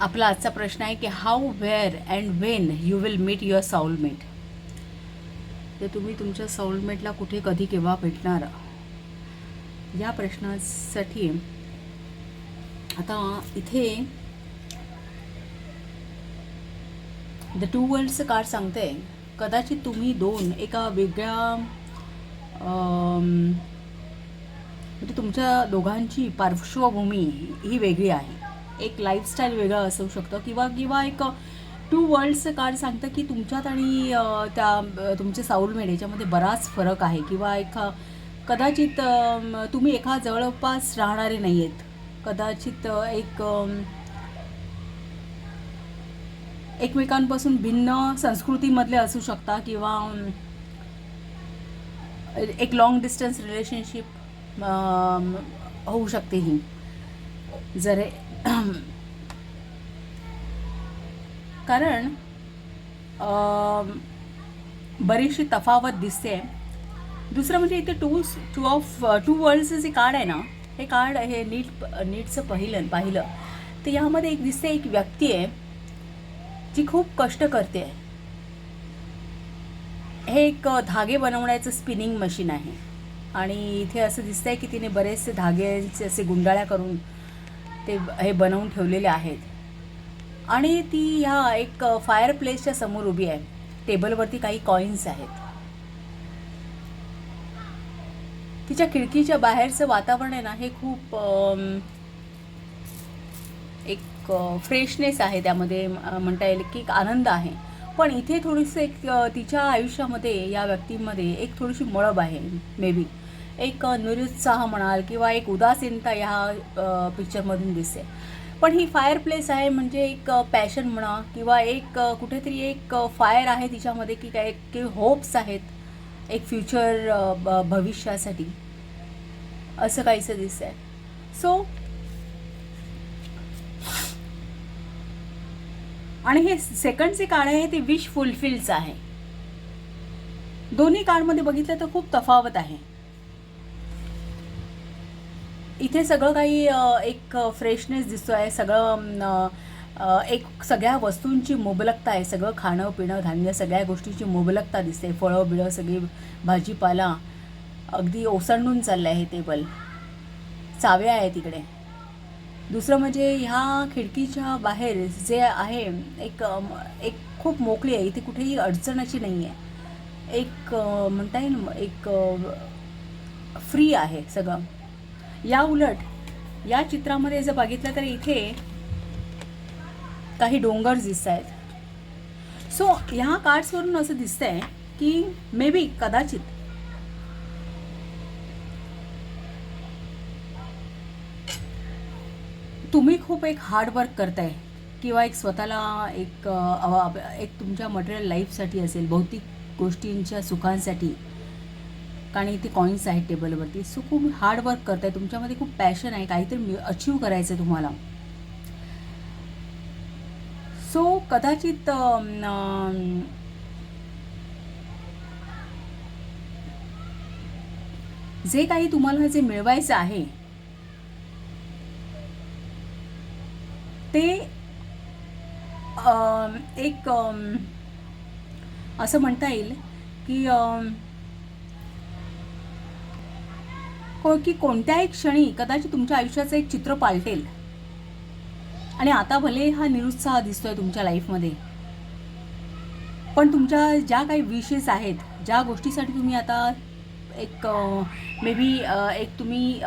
आपला आजचा प्रश्न आहे की how, where and when you will meet your soulmate. तर तुम्ही तुमच्या सोलमेटला कुठे, कधी, केव्हा भेटणार, या प्रश्नासाठी आता इथे द टू वर्ल्डचं कार्ड सांगते कदाचित तुम्ही दोन एका वेगळ्या म्हणजे तुमच्या दोघांची पार्श्वभूमी ही वेगळी आहे. एक लाईफस्टाईल वेगळं असू शकतं किंवा एक टू वर्ल्डचं कार्ड सांगतं की तुमच्यात आणि त्या तुमचे सोलमेट याच्यामध्ये बराच फरक आहे किंवा कदाचित तुम्ही एका जवळपास राहणारे नाही आहेत. कदाचित एकमेकांपासून भिन्न संस्कृतीमधले असू शकता किंवा एक लॉंग डिस्टन्स रिलेशनशिप होऊ शकते ही. जर कारण बरीचशी तफावत दिसते. दुसरं म्हणजे इथे टू वर्ल्डचं जे कार्ड आहे ना, हे कार्ड हे नीटचं पाहिलं तर यामध्ये एक दिसते एक व्यक्ती आहे जी खूप कष्ट करते आहे. हे एक धागे बनवण्याचं स्पिनिंग मशीन आहे आणि इथे असं दिसतंय की तिने बरेचसे धाग्यांचे असे गुंडाळ्या करून ते हे बनवून ठेवलेले आहेत आणि ती ह्या एक फायर प्लेसच्या समोर उभी आहे. टेबलवरती काही कॉईन्स आहेत. तिच्या खिडकीच्या बाहेरचं वातावरण आहे ना, हे खूप एक फ्रेशनेस आहे त्यामध्ये, म्हणता येईल की एक आनंद आहे. पण इथे थोडीसं एक तिच्या आयुष्यामध्ये या व्यक्तीमध्ये एक थोडीशी मळब आहे. मे बी एक निरुत्साह म्हणाल किंवा एक उदासीनता ह्या पिक्चरमधून दिसते. पण ही फायर प्लेस आहे म्हणजे एक पॅशन म्हणा किंवा एक कुठेतरी एक फायर आहे तिच्यामध्ये की काय की होप्स आहेत एक फ्युचर भविष्यासाठी, असं काहीसं दिसतंय. सो आणि हे सेकंड जे कार्ड आहे ते विश फुलफिलचं आहे. दोन्ही कार्डमध्ये बघितलं तर खूप तफावत आहे. इथे सगळं काही एक फ्रेशनेस दिसतो आहे. सगळं एक सगळ्या वस्तूंची मुबलकता आहे. सगळं खाणं पिणं धान्य सगळ्या गोष्टींची मुबलकता दिसते. फळं बिळं सगळी भाजीपाला अगदी ओसंडून चाललं आहे. टेबल चाव्या आहे तिकडे. दुसरं म्हणजे ह्या खिडकीच्या बाहेर जे आहे एक खूप मोकळी आहे. इथे कुठेही अडचणाची नाही आहे. एक म्हणता येईल एक फ्री आहे सगळं. या उलट या चित्रामध्ये जर बघितलं तर इथे काही डोंगर दिसत आहेत. सो ह्या कार्ड्सवरून असं दिसतंय की मे बी कदाचित तुम्ही खूप एक हार्डवर्क करताय किंवा एक स्वतःला एक तुमच्या मटेरियल लाईफसाठी असेल, भौतिक गोष्टींच्या सुखांसाठी, कारण इथे कॉईन्स आहेत टेबलवरती. सो खूप हार्डवर्क करताय. तुमच्यामध्ये खूप पॅशन आहे. काहीतरी अचीव करायचं आहे तुम्हाला. सो कदाचित जे काही तुम्हाला जे मिळवायचं आहे ते एक असं म्हणता येईल की कोणत्याही क्षणी कदाचित तुमच्या आयुष्याचं एक चित्र पालटेल. आणि आता भले हा निरुत्साह दिसतोय तुमच्या लाईफमध्ये, पण तुमच्या ज्या काही विशेस आहेत, ज्या गोष्टीसाठी तुम्ही आता एक मे बी एक तुम्ही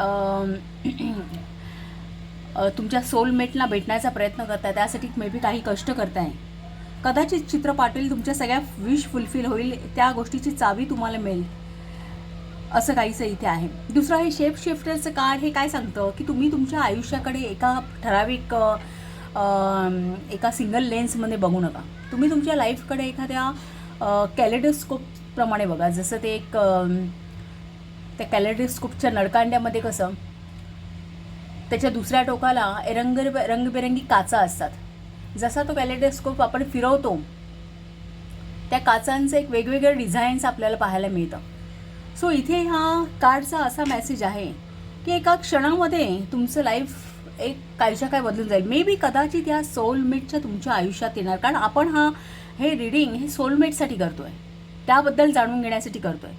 तुमच्या सोलमेटला भेटण्याचा प्रयत्न करताय, त्यासाठी मे बी काही कष्ट करताय. कदाचित चित्र पाटील तुमच्या सगळ्या विश फुलफिल होईल. त्या गोष्टीची चावी तुम्हाला मिळेल, असं काहीसं इथे आहे. दुसरं हे शेप शिफ्टरचं कार्ड हे काय सांगतं की तुम्ही तुमच्या आयुष्याकडे एका ठराविक एका सिंगल लेन्समध्ये बघू नका. तुम्ही तुमच्या लाईफकडे एखाद्या कॅलेडोस्कोपप्रमाणे बघा. जसं ते एक त्या कॅलेडोस्कोपच्या नळकांड्यामध्ये कसं त्याच्या दुसऱ्या टोकाला रंगबेरंगी काचा असतात. जसा तो कॅलेडोस्कोप आपण फिरवतो त्या काचांचं एक वेगवेगळे डिझाईन्स आपल्याला पाहायला मिळतं. सो इथे हा कार्डचा असा मेसेज आहे की एका क्षणामध्ये तुमचं लाईफ एक काहीच्या काय बदलून जाईल. मे बी कदाचित या सोलमेटच्या तुमच्या आयुष्यात येणार, कारण आपण हे रीडिंग हे सोलमेटसाठी करतो आहे, त्याबद्दल जाणून घेण्यासाठी करतो आहे.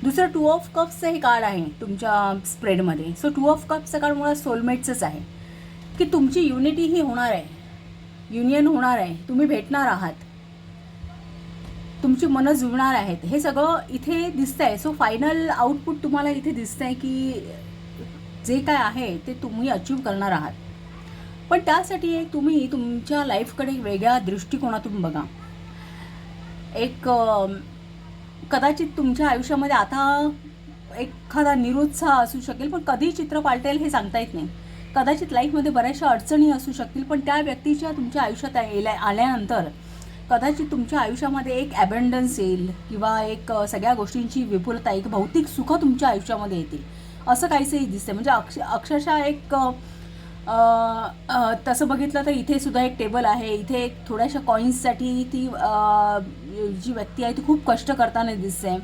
दुसरं 2 ऑफ कप्सचं हे कार्ड आहे तुमच्या स्प्रेडमध्ये. सो 2 ऑफ कप्सचं कार्ड मुळात सोलमेटचंच आहे, की तुमची युनिटी ही होणार आहे, युनियन होणार आहे, तुम्ही भेटणार आहात, तुमची मनं जुळणार आहेत, हे सगळं इथे दिसतं आहे. सो फायनल आउटपुट तुम्हाला इथे दिसतं आहे की जे काय आहे ते तुम्ही अचीव करणार आहात. पण त्यासाठी तुम्ही तुमच्या लाईफकडे वेगळ्या दृष्टिकोनातून बघा. एक कदाचित तुमच्या आयुष्यामध्ये आता एखादा निरुत्साह असू शकेल, पण कधी चित्र पालटेल हे सांगता येत नाही. कदाचित लाईफमध्ये बऱ्याचशा अडचणी असू शकतील, पण त्या व्यक्तीच्या तुमच्या आयुष्यात आल्यानंतर कदाचित तुमच्या आयुष्यामध्ये एक ॲबंडन्स येईल, किंवा एक सगळ्या गोष्टींची विपुलता, एक भौतिक सुख तुमच्या आयुष्यामध्ये येतील, असं काहीसंही दिसतं. म्हणजे अक्षरशः एक तसं बघितलं तर इथे सुद्धा एक टेबल आहे. इथे एक थोड्याशा कॉईन्ससाठी ती जी व्यक्ती आहे ती खूप कष्ट करताना दिसते.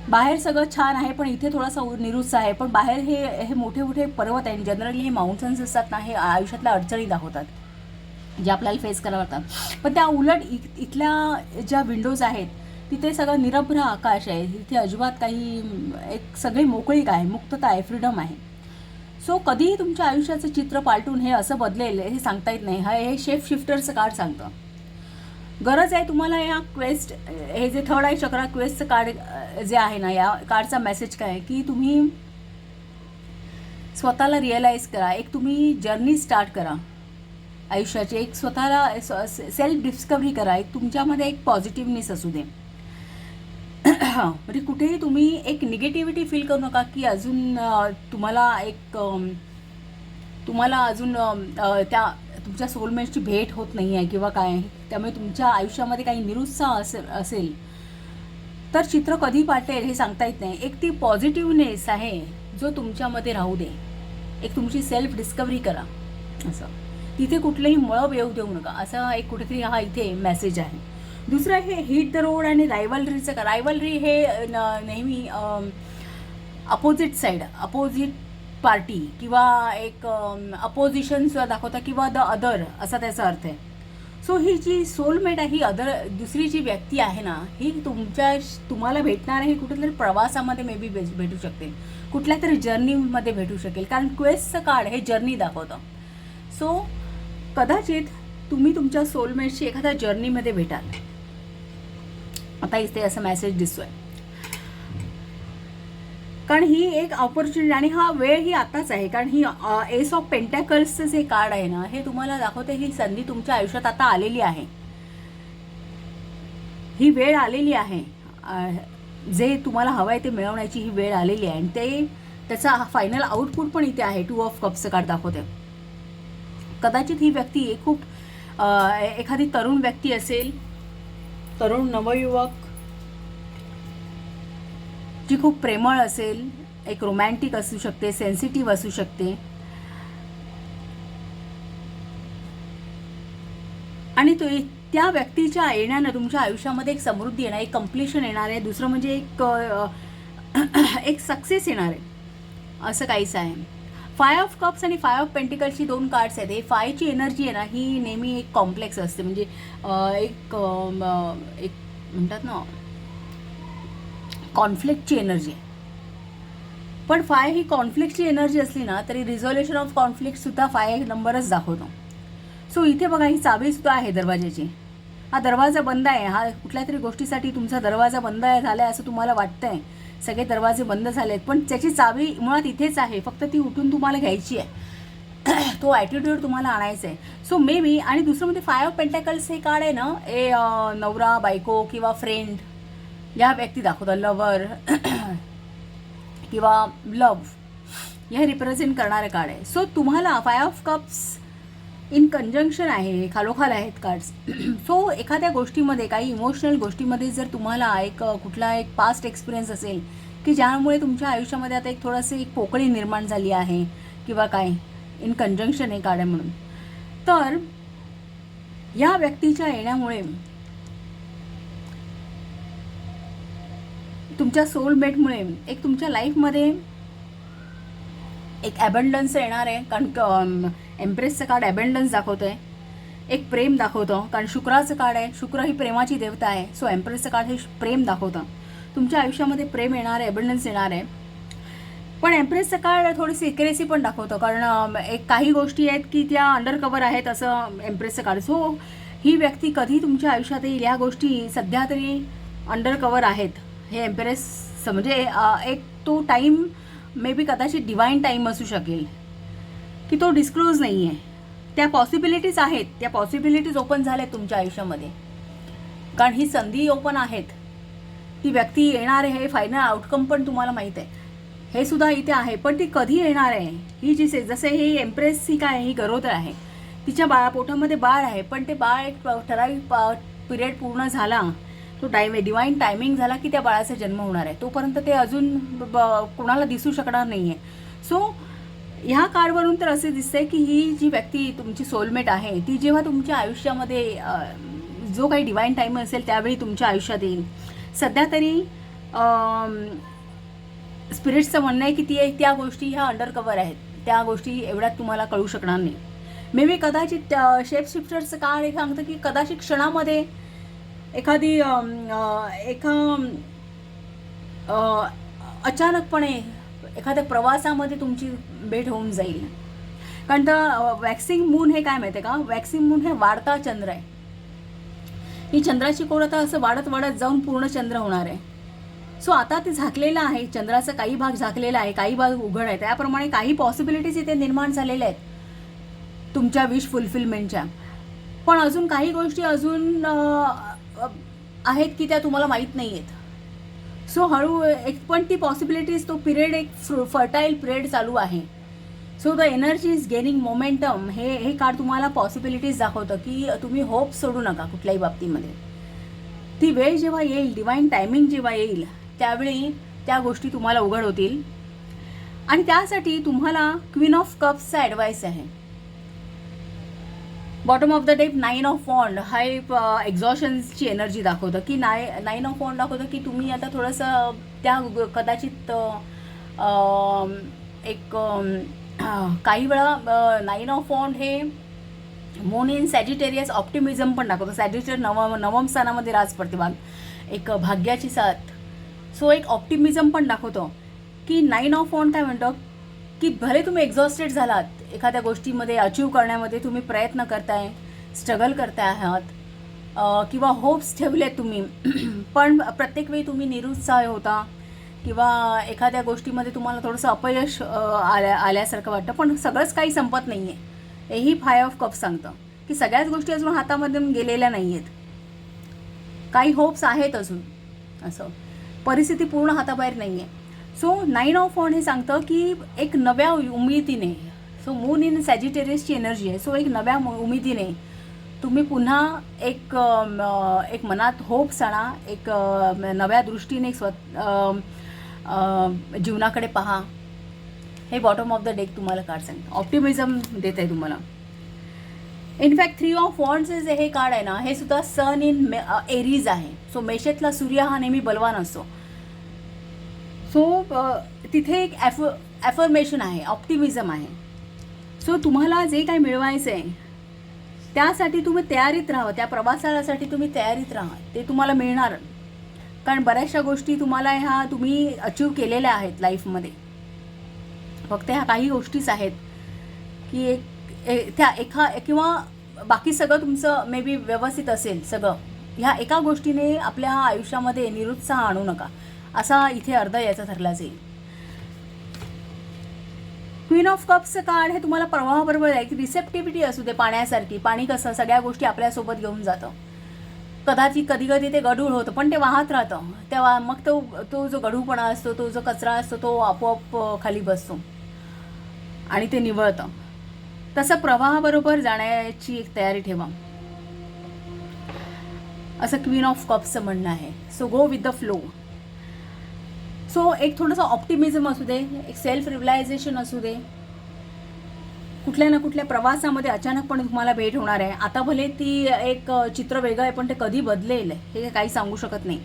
बाहेर सगळं छान आहे, पण इथे थोडासा निरुत्साह आहे. पण बाहेर हे मोठे मोठे पर्वत आहेत. जनरली हे माउंटन्स असतात ना, हे आयुष्यातल्या अडचणी दाखवतात जे आपल्याला फेस करावं लागतात. पण त्या उलट इथल्या ज्या विंडोज आहेत तिथे सगळं निरभ्र आकाश आहे. तिथे अजिबात काही एक सगळी मोकळीक आहे, मुक्तता आहे, फ्रीडम आहे. सो कधीही तुमच्या आयुष्याचं चित्र पालटून हे असं बदलेल हे सांगता येत नाही. हे शेप शिफ्टरचं कार्ड सांगतं. गरज आहे तुम्हाला या क्वेस्ट, हे जे थर्ड आय चक्रा क्वेस्टचं कार्ड जे आहे ना, या कार्डचा मेसेज काय आहे की तुम्ही स्वतःला रिअलाईज करा. एक तुम्ही जर्नी स्टार्ट करा आयुष्याची. एक स्वतःला सेल्फ डिस्कवरी करा. एक तुमच्यामध्ये एक पॉझिटिव्हनेस असू दे. म्हणजे कुठेही तुम्ही एक निगेटिव्हिटी फील करू नका की अजून तुम्हाला अजून त्या तुमच्या सोलमेटची भेट होत नाही आहे किंवा काय. त्यामुळे तुमच्या आयुष्यामध्ये काही निरुत्साह असेल तर चित्र कधी पालटेल हे सांगता येत नाही. एक ती पॉझिटिव्हनेस आहे जो तुमच्यामध्ये राहू दे. एक तुमची सेल्फ डिस्कवरी करा. असं तिथे कुठलंही मळब येऊ देऊ नका, असा एक कुठेतरी हा इथे मेसेज आहे. दुसरं हे हिट द रोड आणि रायव्हलरीचं का. रायव्हलरी हे नेहमी अपोजिट साईड, अपोजिट पार्टी किंवा एक अपोजिशनसुद्धा दाखवता, किंवा द अदर असा त्याचा अर्थ आहे. सो ही जी सोलमेट आहे, ही दुसरी जी व्यक्ती आहे ना, ही तुम्हाला भेटणार आहे कुठेतरी प्रवासामध्ये मे बी भेटू शकते, कुठल्या तरी जर्नीमध्ये भेटू शकेल. कारण क्वेस्टचं कार्ड हे जर्नी दाखवतं. सो कदाचित तुम्ही तुमच्या सोलमेटशी एखाद्या जर्नीमध्ये भेटाल. आता इथे असं मेसेज दिसतोय. कारण ही एक ऑपॉर्च्युनिटी आणि हा वेळ ही आताच आहे. कारण ही एस ऑफ पेंटॅकल्सचं जे कार्ड आहे ना, हे तुम्हाला दाखवते ही संधी तुमच्या आयुष्यात आता आलेली आहे. ही वेळ आलेली आहे. जे तुम्हाला हवं आहे ते मिळवण्याची ही वेळ आलेली आहे. आणि त्याचा फायनल आउटपुट पण इथे आहे. 2 ऑफ कप्सचं कार्ड दाखवते. कदाचित ही व्यक्ती खूप एखादी तरुण व्यक्ती असेल, तरुण नवयुवक, जी खूप प्रेमळ असेल, एक रोमॅन्टिक असू शकते, सेन्सिटिव्ह असू शकते. आणि त्या व्यक्तीच्या येण्यानं तुमच्या आयुष्यामध्ये एक समृद्धी येणार, एक कम्प्लिशन येणार आहे. दुसरं म्हणजे एक सक्सेस येणार आहे, असं काहीच आहे. 5 ऑफ कप्स आणि 5 ऑफ पेंटिकल्सची 2 कार्ड्स आहेत. हे 5ची एनर्जी आहे ना, ही नेहमी एक कॉम्प्लेक्स असते. म्हणजे एक म्हणतात ना, कॉन्फ्लिक्टची एनर्जी आहे. पण 5 ही कॉन्फ्लिक्टची एनर्जी असली ना तरी रिझॉल्युशन ऑफ कॉन्फ्लिक्टसुद्धा 5 नंबरच दाखवतो. सो इथे बघा, ही चावीसुद्धा आहे दरवाजाची. हा दरवाजा बंद आहे. हा कुठल्या तरी गोष्टीसाठी तुमचा दरवाजा बंद झाला आहे असं तुम्हाला वाटतंय. सगळे दरवाजे बंद झाले आहेत, पण त्याची चावी मुळात इथेच आहे. फक्त ती उठून तुम्हाला घ्यायची आहे. तो ॲटिट्यूड तुम्हाला आणायचा आहे. So may be. आणि दुसरं म्हणजे 5 ऑफ पेंटॅकल्स हे कार्ड आहे ना, हे नवरा बायको किंवा फ्रेंड या व्यक्ती दाखवतात. लवर किंवा लव्ह हे रिप्रेझेंट करणारे कार्ड आहे. सो तुम्हाला 5 ऑफ कप्स इन कंजंक्शन आहे, खालोखाल आहेत कार्ड्स. सो एखाद्या गोष्टीमध्ये, काही इमोशनल गोष्टीमध्ये जर तुम्हाला कुठला एक पास्ट एक्सपिरियन्स असेल की ज्यामुळे तुमच्या आयुष्यामध्ये आता एक थोडंसं एक पोकळी निर्माण झाली आहे किंवा काय, इन कंजंक्शन हे कार्ड आहे म्हणून, तर या व्यक्तीच्या येण्यामुळे तुमच्या सोलमेटमुळे एक तुमच्या लाईफमध्ये एक ॲबंडन्स येणार आहे, कारण एम्प्रेसचं कार्ड ॲबंडन्स दाखवतं आहे. एक प्रेम दाखवतं, कारण शुक्राचं कार्ड आहे, शुक्र ही प्रेमाची देवता आहे. सो एम्प्रेसचं कार्ड हे प्रेम दाखवतं. तुमच्या आयुष्यामध्ये प्रेम येणार आहे, ॲबंडन्स येणार आहे. पण एम्प्रेसचं कार्ड थोडी सिक्रेसी पण दाखवतं, कारण एक काही गोष्टी आहेत की त्या अंडरकवर आहेत असं एम्प्रेसचं कार्ड. सो ही व्यक्ती कधी तुमच्या आयुष्यात येईल या गोष्टी सध्या तरी अंडरकवर आहेत. हे एम्प्रेसचं म्हणजे एक तो टाईम मे बी कदाचित डिवाईन टाईम असू शकेल की तो डिस्क्लोज नाही आहे. त्या पॉसिबिलिटीज आहेत, त्या पॉसिबिलिटीज ओपन झाल्यात तुमच्या आयुष्यामध्ये, कारण ही संधी ओपन आहेत. ती व्यक्ती येणार आहे, हे फायनल आउटकम पण तुम्हाला माहीत आहे, हे सुद्धा इथे आहे. पण ती कधी येणार आहे ही जी जसे ही एम्प्रेस ही काय ही गरोदर आहे, तिच्या पोटामध्ये बाळ आहे, पण ते बाळ एक ठराविक पिरियड पूर्ण झाला, तो डिवाईन टायमिंग झाला की त्या बाळाचा जन्म होणार आहे. तोपर्यंत ते अजून कोणाला दिसू शकणार नाही आहे. सो ह्या कार्डवरून तर असे दिसतंय की ही जी व्यक्ती तुमची सोलमेट आहे ती जेव्हा तुमच्या आयुष्यामध्ये जो काही डिवाईन टाईम असेल त्यावेळी तुमच्या आयुष्यात येईल. सध्या तरी स्पिरिट्सचं म्हणणं आहे की त्या गोष्टी ह्या अंडरकवर आहेत, त्या गोष्टी एवढ्यात तुम्हाला कळू शकणार नाही. मे बी कदाचित शेप शिफ्टरचं कार्ड हे सांगतं की कदाचित क्षणामध्ये एखादी अचानकपणे एखाद्या प्रवासामध्ये तुमची भेट होऊन जाईल. कारण तर वॅक्सिंग मून हे काय माहिती आहे का, वॅक्सिंग मून हे वाढता चंद्र आहे. ही चंद्राची कोर आता असं वाढत वाढत जाऊन पूर्ण चंद्र होणार आहे. सो आता ते झाकलेलं आहे, चंद्राचा काही भाग झाकलेला आहे, काही भाग उघड आहे. त्याप्रमाणे काही पॉसिबिलिटीज इथे निर्माण झालेल्या आहेत तुमच्या विश फुलफिलमेंटच्या. पण अजून काही गोष्टी अजून आहेत की त्या तुम्हाला माहीत नाही आहेत. सो हळू एक पण ती पॉसिबिलिटीज तो पिरियड एक फर्टाईल पिरियड चालू आहे. So the energy is gaining momentum. हे कार्ड तुम्हाला पॉसिबिलिटीज दाखवतं की तुम्ही होप सोडू नका कुठल्याही बाबतीमध्ये. ती वेळ जेव्हा येईल, डिवाईन टायमिंग जेव्हा येईल त्यावेळी त्या गोष्टी तुम्हाला उघड होतील. आणि त्यासाठी तुम्हाला क्वीन ऑफ कप्सचा ॲडवाईस आहे. Bottom of the deck 9 of wand हा एक एक्झॉशन्सची एनर्जी दाखवतं की 9 ऑफ वॉन्ड दाखवतं की तुम्ही आता थोडंसं त्या कदाचित एक काही वेळा 9 ऑफ वॉन्ड हे मून इन सॅजिटेरियस ऑप्टिमिझम पण दाखवतं. सॅजिटेरियस नवम स्थानामध्ये राज पडते भाग, एक भाग्याची साथ. सो एक ऑप्टिमिझम पण दाखवतो की 9 ऑफ वॉन्ड काय म्हणतं की भले तुम्ही एक्झॉस्टेड झालात एखाद्या गोष्टीमध्ये अचीव करण्यामध्ये, तुम्ही प्रयत्न करताय, स्ट्रगल करताय आहात किंवा होप्स ठेवलेत तुम्ही, पण प्रत्येक वेळी तुम्ही निरुत्साह होता किंवा एखाद्या गोष्टीमध्ये तुम्हाला थोडंसं अपयश आल्यासारखं वाटतं. पण सगळंच काही संपत नाही आहे. हेही 5 ऑफ कप्स सांगतं की सगळ्याच गोष्टी अजून हातामधून गेलेल्या नाही आहेत, काही होप्स आहेत अजून. असं परिस्थिती पूर्ण हाताबाहेर नाही आहे. सो 9 ऑफ वॉन्ड हे सांगतं की एक नव्या उमेदीने, सो मून इन सॅजिटेरियसची एनर्जी आहे. सो एक नव्या उमेदीने तुम्ही पुन्हा एक मनात होप्स आणा, एक नव्या दृष्टीने जीवनाकडे पहा. हे बॉटम ऑफ द डेक तुम्हाला कार्ड सांगतं, ऑप्टिमिझम देत आहे तुम्हाला. इनफॅक्ट 3 ऑफ वॉन्ड्स हे कार्ड आहे ना, हे सुद्धा सन इन एरीज आहे. सो मेषेतला सूर्य हा नेहमी बलवान असतो. सो तिथे एक ॲफर्मेशन आहे, ऑप्टिमिझम आहे. सो तुम्हाला जे काही मिळवायचं आहे त्यासाठी तुम्ही तयारीत राहा, त्या प्रवासासाठी तुम्ही तयारीत राहा, ते तुम्हाला मिळणार. कारण बऱ्याचशा गोष्टी तुम्हाला ह्या तुम्ही अचीव केलेल्या आहेत लाईफमध्ये. फक्त ह्या काही गोष्टीच आहेत की त्या किंवा बाकी सगळं तुमचं मे बी व्यवस्थित असेल सगळं. ह्या एका गोष्टीने आपल्या आयुष्यामध्ये निरुत्साह आणू नका, असा इथे अर्थ याचा ठरला जाईल. क्वीन ऑफ कप्सचं कार्ड हे तुम्हाला प्रवाहाबरोबर आहे की रिसेप्टिव्हिटी असू दे पाण्यासारखी. पाणी कसं सगळ्या गोष्टी आपल्यासोबत घेऊन जातं. कदाचित कधी कधी ते गढूळ होतं पण ते वाहत राहतं. तेव्हा मग तो जो गढूपणा असतो, तो जो कचरा असतो, तो आपोआप खाली बसतो आणि ते निवळतं. तसं प्रवाहाबरोबर जाण्याची एक तयारी ठेवा, असं क्वीन ऑफ कप्सचं म्हणणं आहे. So go with the flow. So एक थोडंसं ऑप्टिमिझम असू दे, एक सेल्फ रिअलायझेशन असू दे. कुठल्या ना कुठल्या प्रवासामध्ये अचानकपणे तुम्हाला भेट होणार आहे. आता भले ती एक चित्र वेगळं आहे पण ते कधी बदलेल हे काही सांगू शकत नाही.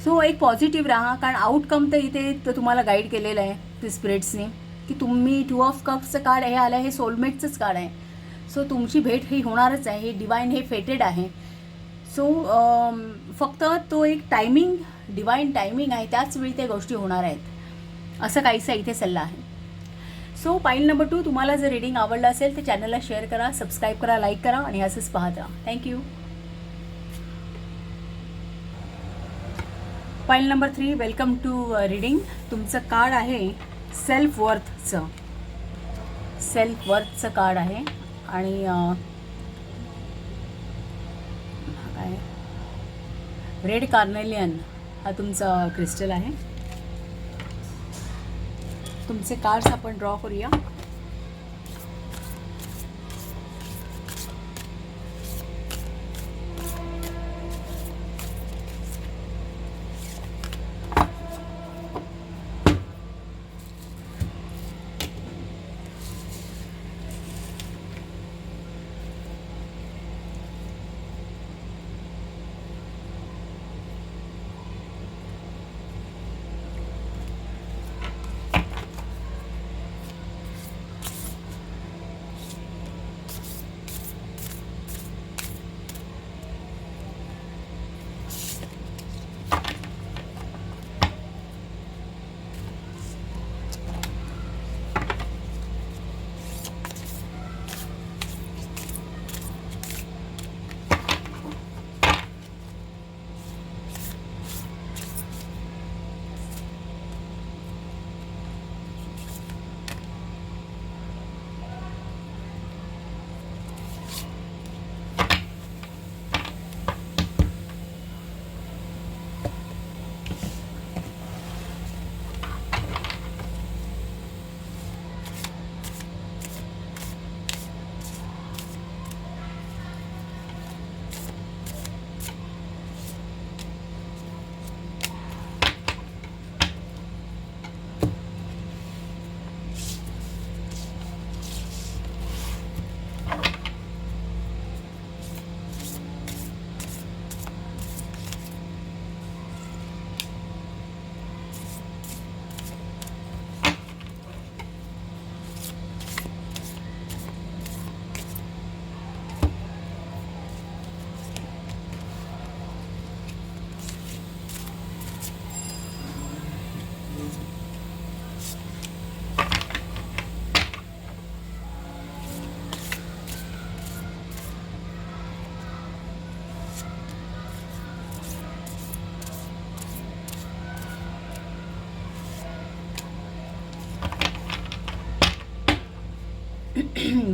सो एक पॉझिटिव्ह राहा, कारण आउटकम तर इथे तुम्हाला गाईड केलेलं आहे ते स्पिरिट्सने. की तुम्ही 2 ऑफ कप्सचं कार्ड हे आलं, हे सोलमेटचंच कार्ड आहे. सो तुमची भेट ही होणारच आहे, हे डिवाईन, हे फेटेड आहे. सो फक्त तो एक टायमिंग, डिवाईन टायमिंग आहे, त्याच वेळी त्या गोष्टी होणार आहेत, असं काहीसा इथे सल्ला आहे. सो पाईल नंबर 2, तुम्हाला जर रीडिंग आवडलं असेल तर चॅनलला शेअर करा, सबस्क्राईब करा, लाईक करा आणि असंच पाहत राहा. Thank you. Pile number 3, welcome to reading. तुमचं कार्ड आहे सेल्फ वर्थचं कार्ड आहे आणि काय रेड कार्नेलियन हा तुमचा क्रिस्टल आहे. तुमचे कार्ड्स आपण ड्रॉ करूया.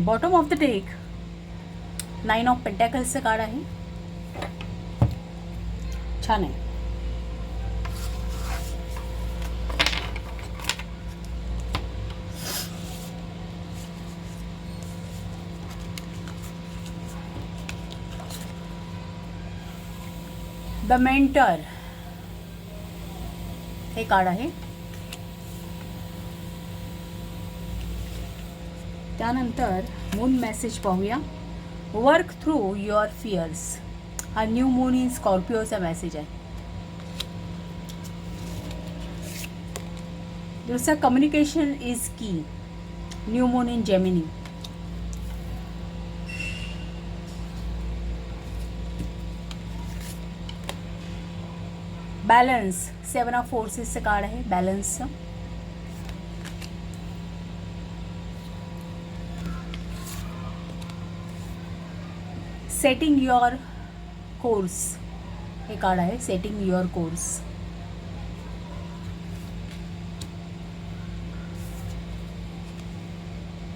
Bottom of the deck 9 of पेंटॅकल्सचं कार्ड आहे. छान आहे. द मेंटर हे कार्ड आहे. त्यानंतर मून मेसेज पाहूया. वर्क थ्रू युअर फिअर्स हा न्यू मून इन स्कॉर्पिओचा मेसेज आहे. दुसरा communication is key, new moon in Gemini. Balance 7 of फोर्सेसचं कार्ड आहे, बॅलन्सचं. सेटिंग युअर कोर्स हे कार्ड आहे, सेटिंग युअर कोर्स.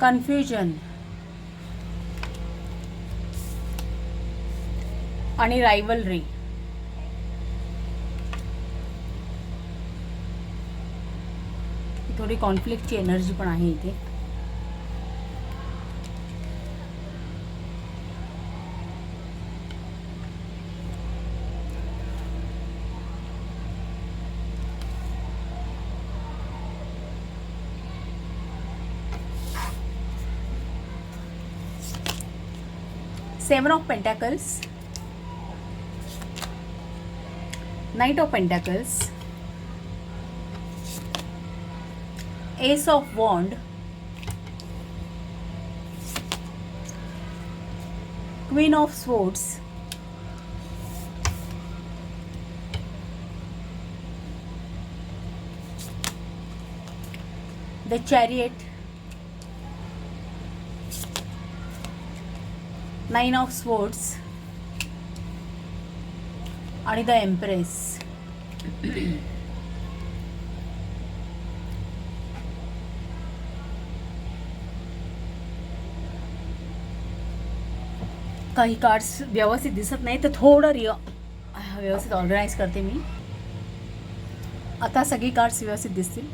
कन्फ्युजन आणि रायव्हलरी. थोडी कॉन्फ्लिक्टची एनर्जी पण आहे इथे. Seven of Pentacles, Knight of Pentacles, Ace of Wand queen of swords, the chariot, nine of swords आणि द एम्प्रेस. काही कार्ड्स व्यवस्थित दिसत नाही तर थोडं व्यवस्थित ऑर्गनाइज करते मी. आता सगळी कार्ड्स व्यवस्थित दिसतील.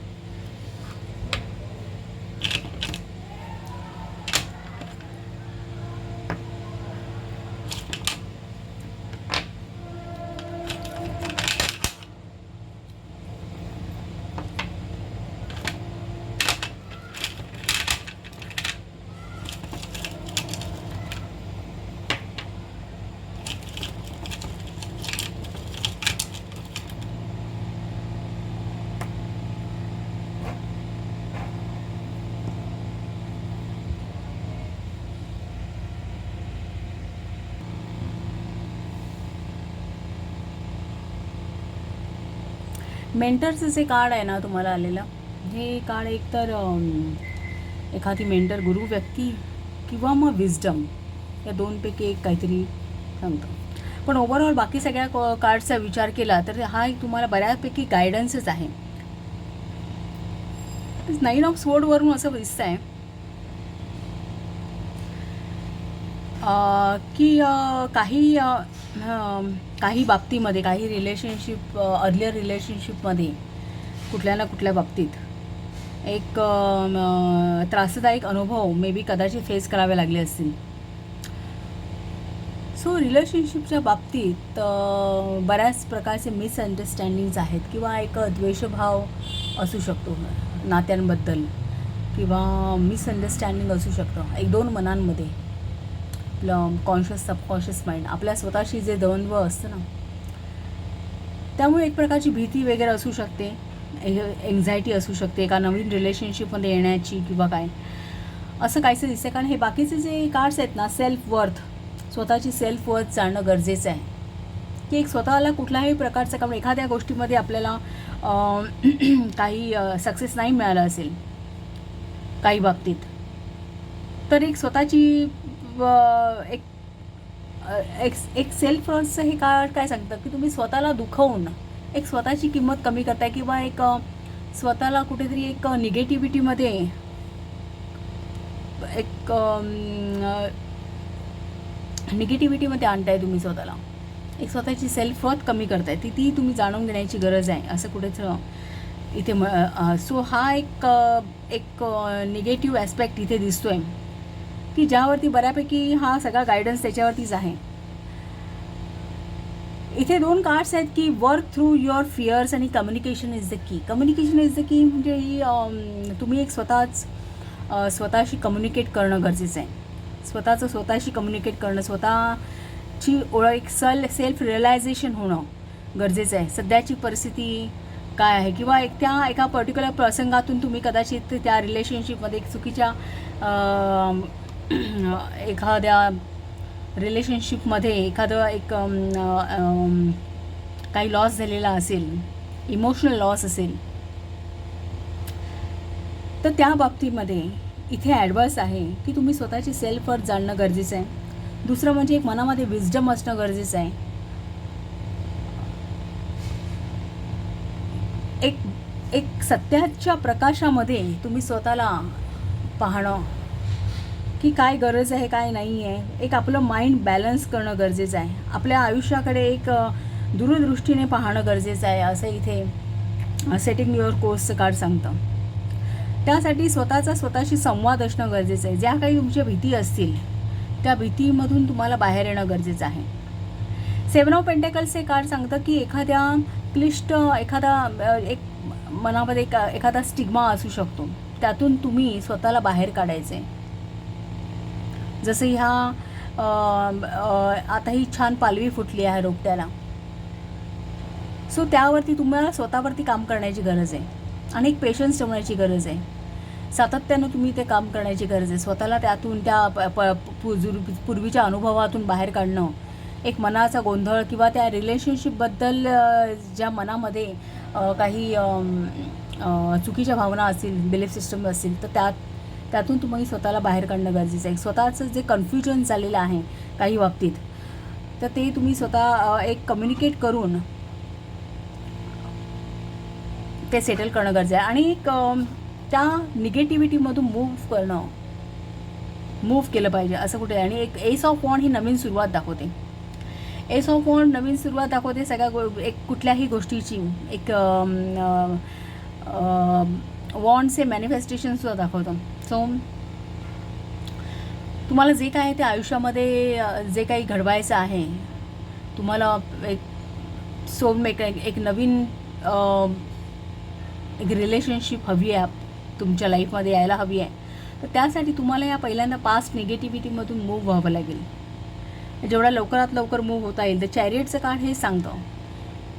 मेंटरचं जे कार्ड आहे ना तुम्हाला आलेलं, हे कार्ड एकतर एखादी मेंटर गुरु व्यक्ती किंवा मग विजडम या दोनपैकी एक काहीतरी सांगतं. पण ओव्हरऑल बाकी सगळ्या कार्ड्सचा विचार केला तर हा एक तुम्हाला बऱ्यापैकी गायडन्सच आहे. नाइन ऑफ स्वॉर्डवरून असं दिसतं आहे की काही बाबतीमध्ये, काही रिलेशनशिप, अर्लियर रिलेशनशिपमध्ये कुठल्या ना कुठल्या बाबतीत एक त्रासदायक अनुभव मे बी कदाचित फेस करावे लागले असतील. सो रिलेशनशिपच्या बाबतीत बऱ्याच प्रकारचे मिसअंडरस्टँडिंग्स आहेत किंवा एक द्वेषभाव असू शकतो नात्यांबद्दल किंवा मिसअंडरस्टँडिंग असू शकतं एक दोन मनांमध्ये. आपलं कॉन्शियस सबकॉन्शियस माइंड, आपल्या स्वतःशी जे द्वंद्व असतं ना, त्यामुळे एक प्रकारची भीती वगैरे असू शकते, एन्झायटी असू शकते एका नवीन रिलेशनशिपमध्ये येण्याची किंवा काय असं काहीसं दिसतं. कारण हे बाकीचे जे कार्ड्स आहेत ना, सेल्फ वर्थ, स्वतःची सेल्फ वर्थ जाणणं गरजेचं आहे की एक स्वतःला कुठल्याही प्रकारचं काम, एखाद्या गोष्टीमध्ये आपल्याला काही सक्सेस नाही मिळालं असेल काही बाबतीत, तर एक स्वतःची एक सेल्फ वर्थचं हे कार्ड काय सांगतं की तुम्ही स्वतःला दुखवून एक स्वतःची किंमत कमी करताय किंवा एक स्वतःला कुठेतरी एक निगेटिव्हिटीमध्ये एक निगेटिव्हिटीमध्ये आणताय तुम्ही स्वतःला. एक स्वतःची सेल्फ वर्थ कमी करताय, ती तुम्ही जाणून घेण्याची गरज आहे असं कुठेच इथे. सो हा एक निगेटिव्ह ॲस्पेक्ट इथे दिसतो आहे की ज्यावरती बऱ्यापैकी हा सगळा गायडन्स त्याच्यावरतीच आहे. इथे दोन कार्ड्स आहेत की वर्क थ्रू युअर फिअर्स आणि communication is the key. Communication is the key म्हणजे ही तुम्ही एक स्वतःशी कम्युनिकेट करणं गरजेचं आहे. स्वतःशी कम्युनिकेट करणं, स्वतःची ओळख, सेल्फ रिअलायझेशन होणं गरजेचं आहे. सध्याची परिस्थिती काय आहे किंवा एका पर्टिक्युलर प्रसंगातून तुम्ही कदाचित त्या रिलेशनशिपमध्ये एक चुकीच्या एखाद्या रिलेशनशिपमध्ये एखादं काही लॉस झालेला असेल, इमोशनल लॉस असेल, तर त्या बाबतीमध्ये इथे ॲडवाइस आहे की तुम्ही स्वतःची सेल्फ वर्थ जाणणं गरजेचं आहे. दुसरं म्हणजे एक मनामध्ये विजडम असणं गरजेचं आहे. एक सत्याच्या प्रकाशामध्ये तुम्ही स्वतःला पाहणं की काय गरज आहे काय नाही आहे. एक आपलं माइंड बॅलन्स करणं गरजेचं आहे. आपल्या आयुष्याकडे एक दूरदृष्टीने पाहणं गरजेचं आहे असं इथे सेटिंग युअर कोर्सचं कार्ड सांगतं. त्यासाठी स्वतःशी संवाद असणं गरजेचं आहे. ज्या काही तुमच्या भीती असतील त्या भीतीमधून तुम्हाला बाहेर येणं गरजेचं आहे. सेवन ऑफ पेंटेकल्सचे कार्ड सांगतं की एखाद्या क्लिष्ट एक मनामध्ये एखादा स्टिग्मा असू शकतो, त्यातून तुम्ही स्वतःला बाहेर काढायचं आहे. जसं आता ही छान पालवी फुटली आहे रोपट्याला, सो त्यावरती तुम्हाला स्वतःवरती काम करण्याची गरज आहे आणि एक पेशन्स ठेवण्याची गरज आहे. सातत्यानं तुम्ही ते काम करण्याची गरज आहे. स्वतःला त्यातून त्या पूर्वीच्या अनुभवातून बाहेर काढणं, एक मनाचा गोंधळ किंवा त्या रिलेशनशिपबद्दल ज्या मनामध्ये काही चुकीच्या भावना असतील, बिलीफ सिस्टम असतील, तर त्यातून तुम्ही स्वतःला बाहेर काढणं गरजेचं आहे. स्वतःचं जे कन्फ्युजन झालेलं आहे काही बाबतीत, तर ते तुम्ही स्वतः एक कम्युनिकेट करून ते सेटल करणं गरजेचं आहे. आणि एक त्या निगेटिव्हिटीमधून मूव्ह केलं पाहिजे असं कुठे. आणि एक एस ऑफ वॉन्ड ही नवीन सुरुवात दाखवते. एस ऑफ वॉन्ड नवीन सुरुवात दाखवते एक कुठल्याही गोष्टीची. एक वॉन्डचे मॅनिफेस्टेशनसुद्धा दाखवतं. सो तुम्हाला जे काय आहे ते आयुष्यामध्ये जे काही घडवायचं आहे, तुम्हाला एक सोलमेट, एक नवीन एक रिलेशनशिप हवी आहे, तुमच्या लाईफमध्ये यायला हवी आहे, तर त्यासाठी तुम्हाला या पहिल्यांदा पास्ट निगेटिव्हिटीमधून मूव्ह व्हावं लागेल. जेवढा लवकरात लवकर मूव्ह होता येईल. तर चॅरियटचं कार्ड हे सांगतं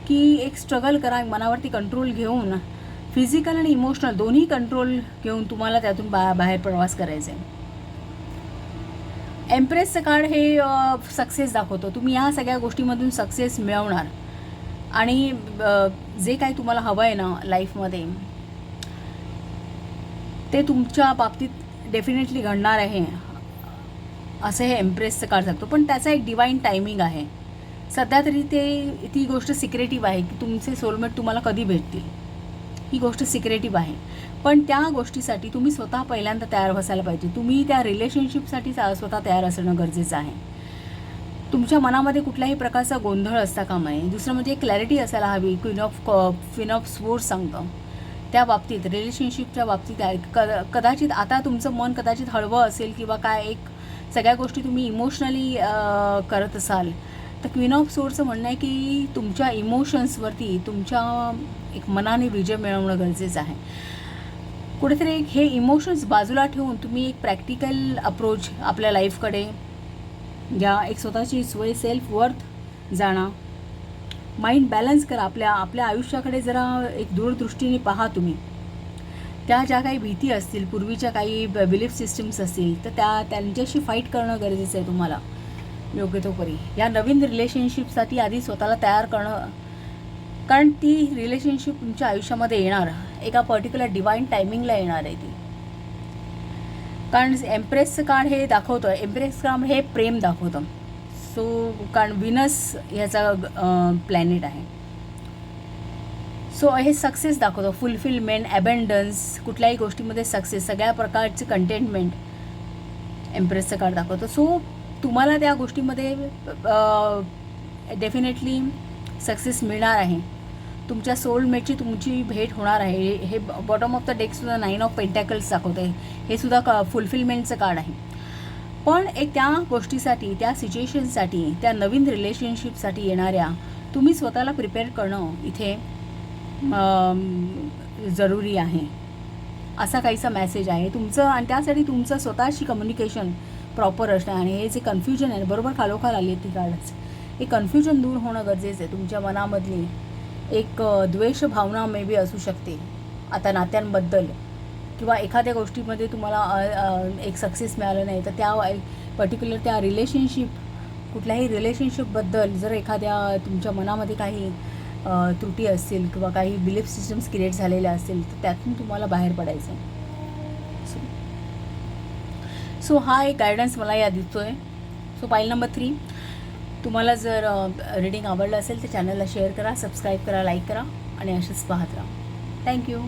की एक स्ट्रगल करा, मनावरती कंट्रोल घेऊन, फिजिकल आणि इमोशनल दोन्ही कंट्रोल घेऊन तुम्हाला त्यातून बाहेर प्रवास करायचा आहे. एम्प्रेसचं कार्ड हे सक्सेस दाखवतो. तुम्ही या सगळ्या गोष्टीमधून सक्सेस मिळवणार आणि जे काही तुम्हाला हवं आहे ना लाईफमध्ये, ते तुमच्या बाबतीत डेफिनेटली घडणार आहे असं हे एम्प्रेसचं कार्ड सांगतो. पण त्याचा एक डिवाईन टायमिंग आहे. सध्या तरी ती गोष्ट सिक्रेटिव्ह आहे की तुमचे सोलमेट तुम्हाला कधी भेटतील, ही गोष्ट सिक्रेटिव्ह आहे. पण त्या गोष्टीसाठी तुम्ही स्वतः पहिल्यांदा तयार बसायला पाहिजे. तुम्ही त्या रिलेशनशिपसाठी स्वतः तयार असणं गरजेचं आहे. तुमच्या मनामध्ये कुठल्याही प्रकारचा गोंधळ असता कामा नये. दुसरं म्हणजे क्लॅरिटी असायला हवी. क्वीन ऑफ स्वोर्ड्स सांगतं त्या बाबतीत, रिलेशनशिपच्या बाबतीत आहे. कदाचित आता तुमचं मन कदाचित हळवं असेल किंवा काय एक सगळ्या गोष्टी तुम्ही इमोशनली करत असाल, तर क्वीन ऑफ स्वोर्ड्सचं म्हणणं आहे की तुमच्या इमोशन्सवरती तुमच्या एक मनाने विजय मिळवणं गरजेचं आहे. कुठेतरी हे इमोशन्स बाजूला ठेवून तुम्ही एक प्रॅक्टिकल अप्रोच आपल्या लाईफकडे घ्या. एक स्वतःची सोय, सेल्फ वर्थ जाणा, माइंड बॅलन्स करा. आपल्या आयुष्याकडे जरा एक दूरदृष्टीने पहा. तुम्ही त्या ज्या काही भीती असतील, पूर्वीच्या काही बिलीफ सिस्टम्स असतील, तर त्यांच्याशी फाईट करणं गरजेचं आहे तुम्हाला योग्य तोपरी. या नवीन रिलेशनशिपसाठी आधी स्वतःला तयार करणं, कारण ती रिलेशनशिप तुमच्या आयुष्यामध्ये येणार एका पर्टिक्युलर डिवाईन टायमिंगला येणार आहे ती. कारण एम्प्रेसचं कार्ड हे दाखवतं, एम्प्रेस कार्ड हे प्रेम दाखवतं. सो कारण विनस ह्याचा प्लॅनेट आहे. सो हे सक्सेस दाखवतं, फुलफिलमेंट, ॲबंडन्स, कुठल्याही गोष्टीमध्ये सक्सेस, सगळ्या प्रकारचे कंटेंटमेंट एम्प्रेसचं कार्ड दाखवतं. सो तुम्हाला त्या गोष्टीमध्ये डेफिनेटली सक्सेस मिळणार आहे. तुमच्या सोलमेटची तुमची भेट होणार आहे. हे बॉटम ऑफ द डेकसुद्धा 9 ऑफ पेंटॅकल्स दाखवतं आहे. हे सुद्धा फुलफिलमेंटचं कार्ड आहे. पण एक त्या गोष्टीसाठी, त्या सिच्युएशनसाठी, त्या नवीन रिलेशनशिपसाठी येणाऱ्या तुम्ही स्वतःला प्रिपेअर करणं इथे जरुरी आहे, असा काहीसा मेसेज आहे तुमचं. आणि त्यासाठी तुमचं स्वतःशी कम्युनिकेशन प्रॉपर असणं. आणि हे जे कन्फ्युजन आहे, बरोबर खालोखाल आली आहे ती कार्डच, हे कन्फ्युजन दूर होणं गरजेचं आहे. तुमच्या मनामधली एक द्वेष भावना मे बी असू शकते आता नात्यांबद्दल, किंवा एखाद्या गोष्टीमध्ये तुम्हाला एक सक्सेस मिळालं नाही, तर त्या पर्टिक्युलर त्या कुठल्याही रिलेशनशिपबद्दल जर एखाद्या तुमच्या मनामध्ये काही त्रुटी असतील किंवा काही बिलीफ सिस्टम्स क्रिएट झालेल्या असतील, तर त्यातून तुम्हाला बाहेर पडायचं आहे. सो हा एक गायडन्स मला या दिसतो आहे. सो पाईल नंबर 3, तुम्हाला जर रीडिंग आवडलं असेल तर चॅनलला शेअर करा, सबस्क्राईब करा, लाईक करा आणि असेच पाहत राहा. थँक्यू.